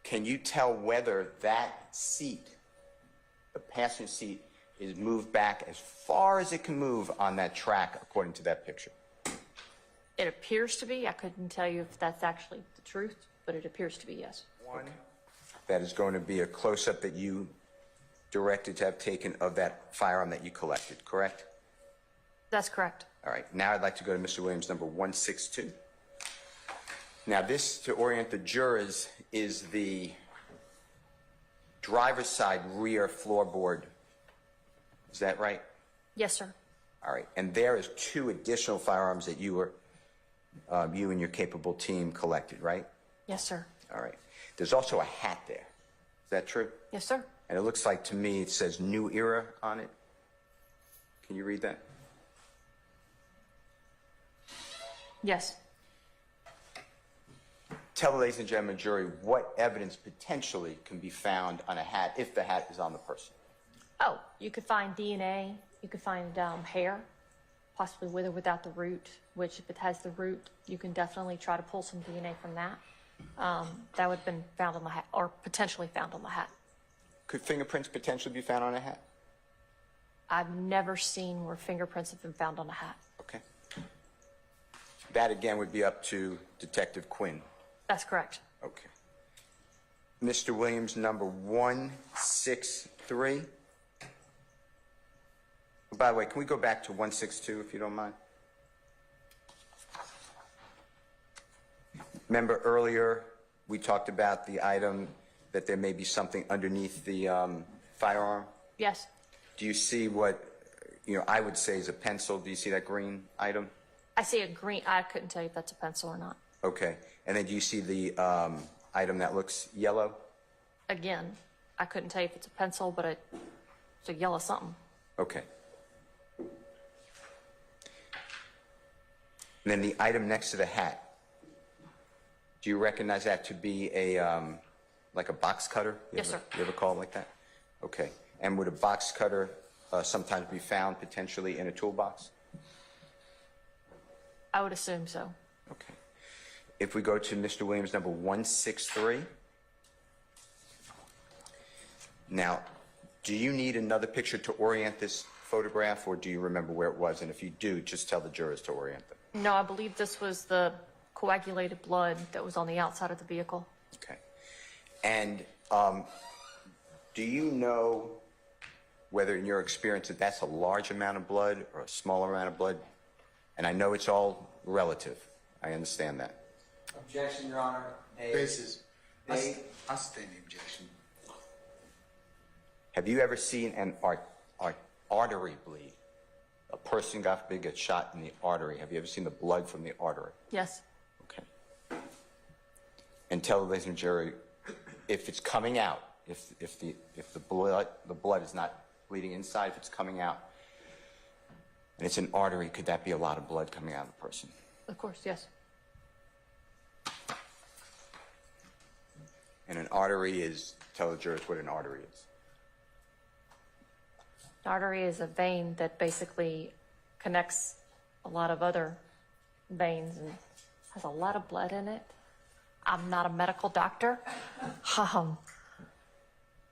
Can you tell whether that seat, the passenger seat, is moved back as far as it can move on that track according to that picture? It appears to be. I couldn't tell you if that's actually the truth, but it appears to be, yes. One, that is going to be a close-up that you directed to have taken of that firearm that you collected, correct? That's correct. All right. Now I'd like to go to Mr. Williams, number 162. Now this, to orient the jurors, is the driver's side rear floorboard. Is that right? Yes, sir. All right. And there is 2 additional firearms that you and your capable team collected, right? Yes, sir. All right. There's also a hat there. Is that true? Yes, sir. And it looks like to me it says New Era on it. Can you read that? Yes. Tell, ladies and gentlemen, jury, what evidence potentially can be found on a hat if the hat is on the person? Oh, you could find DNA. You could find hair, possibly with or without the root, which if it has the root, you can definitely try to pull some DNA from that. That would have been found on the hat, or potentially found on the hat. Could fingerprints potentially be found on a hat? I've never seen where fingerprints have been found on a hat. Okay. That again would be up to Detective Quinn. That's correct. Okay. Mr. Williams, number 163. By the way, can we go back to 162 if you don't mind? Remember earlier we talked about the item that there may be something underneath the firearm? Yes. Do you see what, I would say is a pencil? Do you see that green item? I see a green. I couldn't tell you if that's a pencil or not. Okay. And then do you see the item that looks yellow? Again, I couldn't tell you if it's a pencil, but it's a yellow something. Okay. And then the item next to the hat, do you recognize that to be like a box cutter? Yes, sir. You ever call it like that? Okay. And would a box cutter sometimes be found potentially in a toolbox? I would assume so. Okay. If we go to Mr. Williams, number 163. Now, do you need another picture to orient this photograph, or do you remember where it was? And if you do, just tell the jurors to orient them. No, I believe this was the coagulated blood that was on the outside of the vehicle. Okay. And do you know whether in your experience that that's a large amount of blood or a small amount of blood? And I know it's all relative. I understand that. Objection, Your Honor. Basis. I They, sustain the objection. Have you ever seen an artery bleed? A person, God forbid, gets shot in the artery. Have you ever seen the blood from the artery? Yes. Okay. And tell the ladies and jury, if it's coming out, if the blood is not bleeding inside, if it's coming out, and it's an artery, could that be a lot of blood coming out of the person? Of course, yes. And an artery is, tell the jurors what an artery is. An artery is a vein that basically connects a lot of other veins and has a lot of blood in it. I'm not a medical doctor.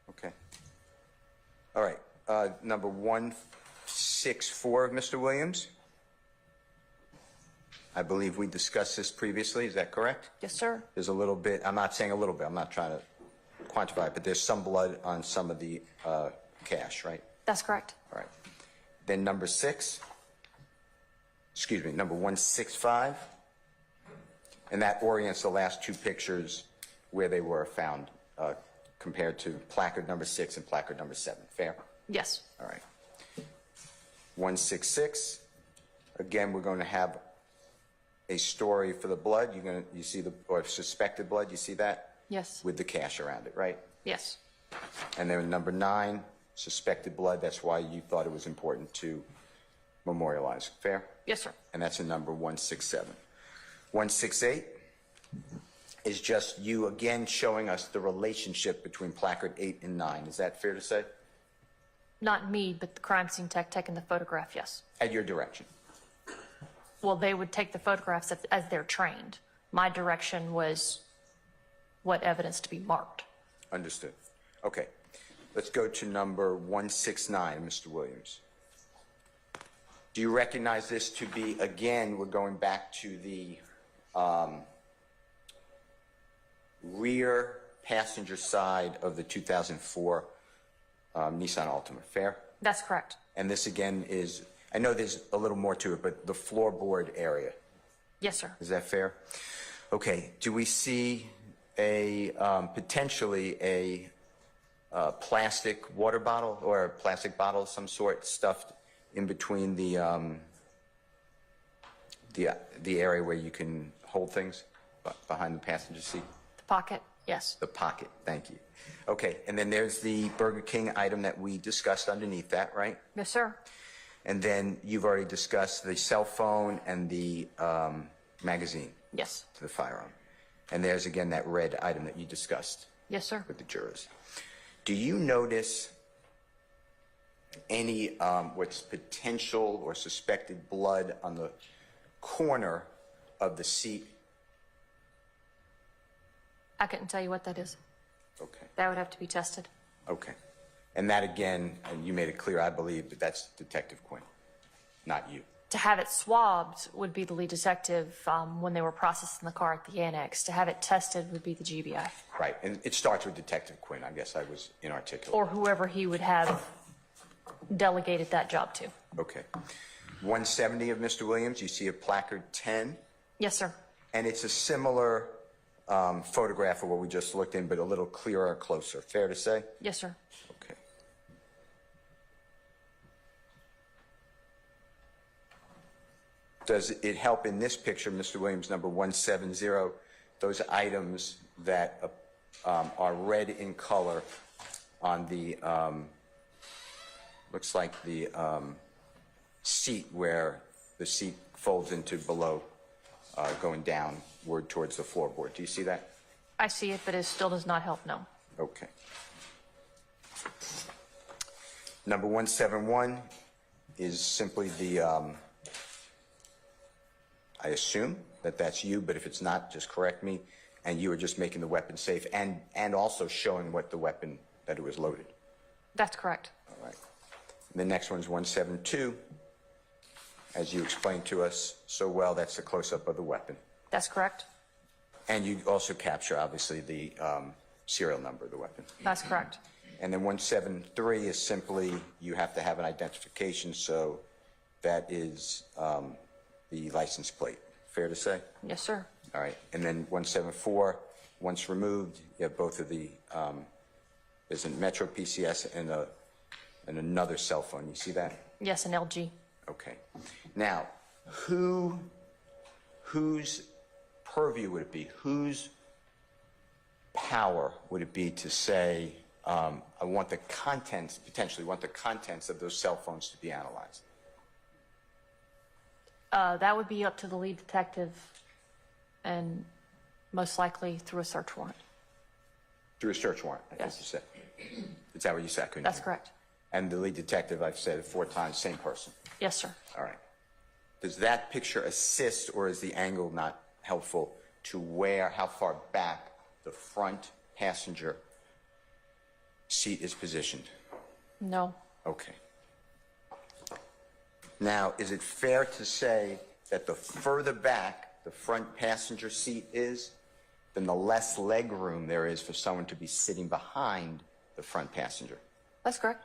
Okay. All right. Number 164 of Mr. Williams. I believe we discussed this previously. Is that correct? Yes, sir. There's a little bit, I'm not saying a little bit, I'm not trying to quantify it, but there's some blood on some of the cash, right? That's correct. All right. Then number 165. And that orients the last two pictures where they were found compared to placard number 6 and placard number 7. Fair? Yes. All right. 166. Again, we're going to have a story for the blood. You see the, or suspected blood, you see that? Yes. With the cash around it, right? Yes. And then number 9, suspected blood. That's why you thought it was important to memorialize. Fair? Yes, sir. And that's in number 167. 168 is just you again showing us the relationship between placard 8 and 9. Is that fair to say? Not me, but the crime scene tech taking the photograph, yes. At your direction. Well, they would take the photographs as they're trained. My direction was what evidence to be marked. Understood. Okay. Let's go to number 169, Mr. Williams. Do you recognize this to be, again, we're going back to the rear passenger side of the 2004 Nissan Altima, fair? That's correct. And this again is, I know there's a little more to it, but the floorboard area, Yes, sir. is that fair? Okay, do we see a, potentially a plastic water bottle or a plastic bottle of some sort stuffed in between the area where you can hold things behind the passenger seat? The pocket? Yes. The pocket, thank you. Okay, and then there's the Burger King item that we discussed underneath that, right? Yes, sir. And then you've already discussed the cell phone and the magazine Yes. to the firearm. And there's again that red item that you discussed Yes, sir. with the jurors. Do you notice any what's potential or suspected blood on the corner of the seat? I couldn't tell you what that is. Okay, That would have to be tested. okay. And that again, and you made it clear, I believe, that that's Detective Quinn, not you. To have it swabbed would be the lead detective when they were processing the car at the annex. To have it tested would be the GBI. Right, and it starts with Detective Quinn. I guess I was inarticulate. Or whoever he would have delegated that job to. Okay. 170 of Mr. Williams, you see a placard 10, Yes, sir. and it's a similar photograph of what we just looked in, but a little clearer, closer. Fair to say? Yes, sir. Okay. Does it help in this picture, Mr. Williams, number 170, those items that are red in color on the, looks like the seat where the seat folds into below, going downward towards the floorboard. Do you see that? I see it, but it still does not help, no. Okay. Number 171 is simply the, I assume that that's you, but if it's not, just correct me. And you were just making the weapon safe and also showing what the weapon, that it was loaded. That's correct. All right. And the next one's 172. As you explained to us so well, that's the close-up of the weapon. That's correct. And you also capture, obviously, the serial number of the weapon. That's correct. And then 173 is simply you have to have an identification, so that is the license plate. Fair to say? Yes, sir. All right. And then 174, once removed, you have both of the, there's a Metro PCS and another cell phone. You see that? Yes, an LG. Okay. Now, whose purview would it be? Whose power would it be to say, I want the contents, potentially want the contents of those cell phones to be analyzed? That would be up to the lead detective and most likely through a search warrant. Through a search warrant, I think Yes. you said. Is that what you said? Couldn't That's you? correct. And the lead detective, I've said it 4 times, same person. Yes, sir. All right. Does that picture assist, or is the angle not helpful to how far back the front passenger seat is positioned? No. Okay. Now, is it fair to say that the further back the front passenger seat is, then the less leg room there is for someone to be sitting behind the front passenger? That's correct.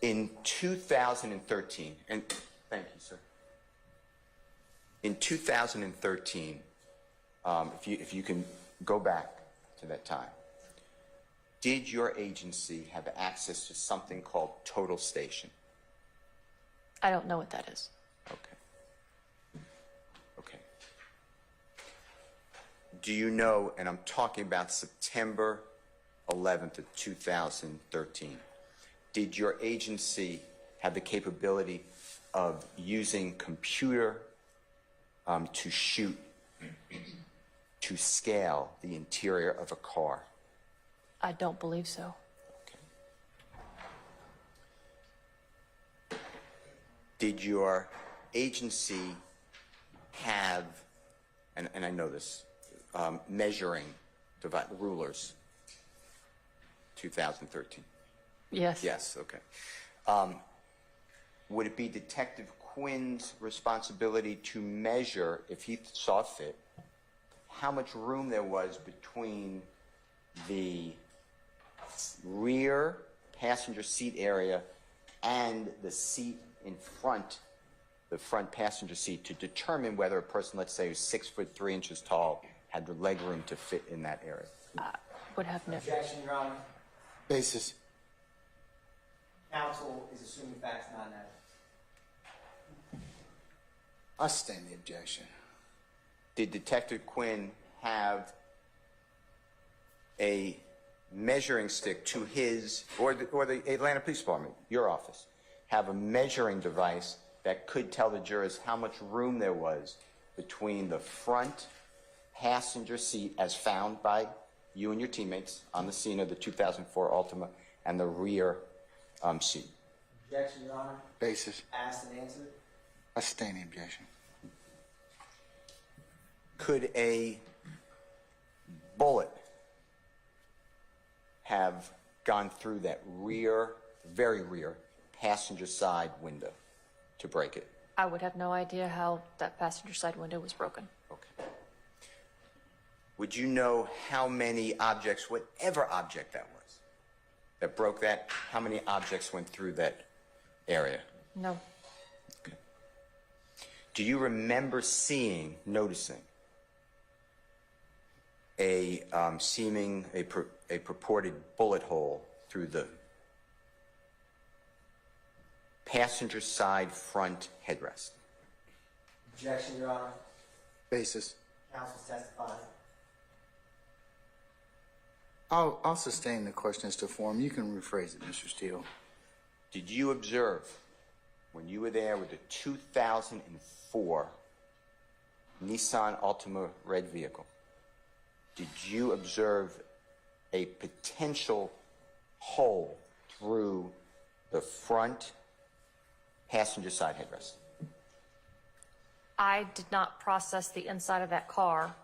In 2013, and thank you, sir. In 2013, if you can go back to that time, did your agency have access to something called Total Station? I don't know what that is. Okay. Okay. Do you know, and I'm talking about September 11th of 2013, did your agency have the capability of using computer to shoot, to scale the interior of a car? I don't believe so. Okay. Did your agency have, and I know this, measuring rulers, 2013? Yes. Yes, okay. Would it be Detective Quinn's responsibility to measure, if he saw fit, how much room there was between the rear passenger seat area and the seat in front, the front passenger seat, to determine whether a person, let's say, who's 6'3" tall, had the leg room to fit in that area? Would have no. Objection, Your Honor. Basis. Counsel is assuming facts not known. I sustain the objection. Did Detective Quinn have a measuring stick to his, or the Atlanta Police Department, your office, have a measuring device that could tell the jurors how much room there was between the front passenger seat, as found by you and your teammates on the scene of the 2004 Altima, and the rear seat? Objection, Your Honor. Basis. Asked and answered. I sustain the objection. Could a bullet have gone through that rear, very rear, passenger side window to break it? I would have no idea how that passenger side window was broken. Okay. Would you know how many objects, whatever object that was, that broke that, how many objects went through that area? No. Okay. Do you remember noticing a purported bullet hole through the passenger side front headrest? Objection, Your Honor. Basis. Counsel's testified. I'll sustain the question as to form. You can rephrase it, Mr. Steele. Did you observe, when you were there with the 2004 Nissan Altima red vehicle, did you observe a potential hole through the front passenger side headrest? I did not process the inside of that car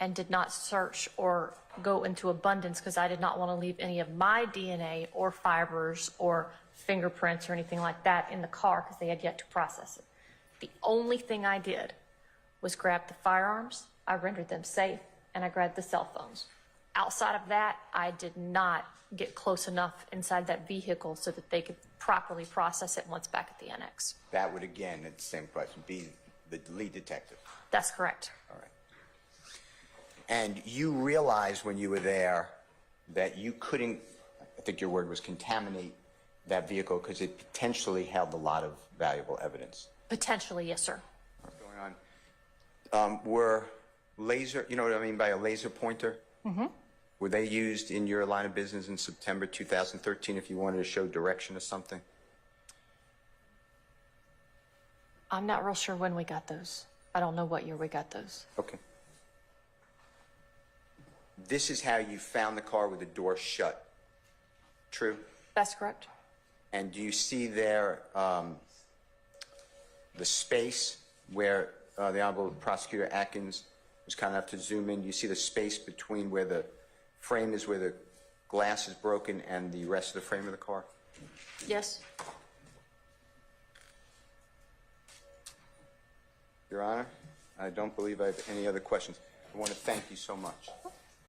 and did not search or go into abundance because I did not want to leave any of my DNA or fibers or fingerprints or anything like that in the car because they had yet to process it. The only thing I did was grab the firearms. I rendered them safe and I grabbed the cell phones. Outside of that, I did not get close enough inside that vehicle so that they could properly process it once back at the annex. That would, again, it's the same question, be the lead detective. That's correct. All right. And you realized when you were there that you couldn't, I think your word was contaminate that vehicle because it potentially held a lot of valuable evidence. Potentially, yes, sir. What's going on? Were laser, you know what I mean by a laser pointer? Mm-hmm. Were they used in your line of business in September 2013 if you wanted to show direction of something? I'm not real sure when we got those. I don't know what year we got those. Okay. This is how you found the car with the door shut. True? That's correct. And do you see there the space where the Honorable Prosecutor Atkins was kind enough to zoom in? Do you see the space between where the frame is, where the glass is broken, and the rest of the frame of the car? Yes. Your Honor, I don't believe I have any other questions. I want to thank you so much.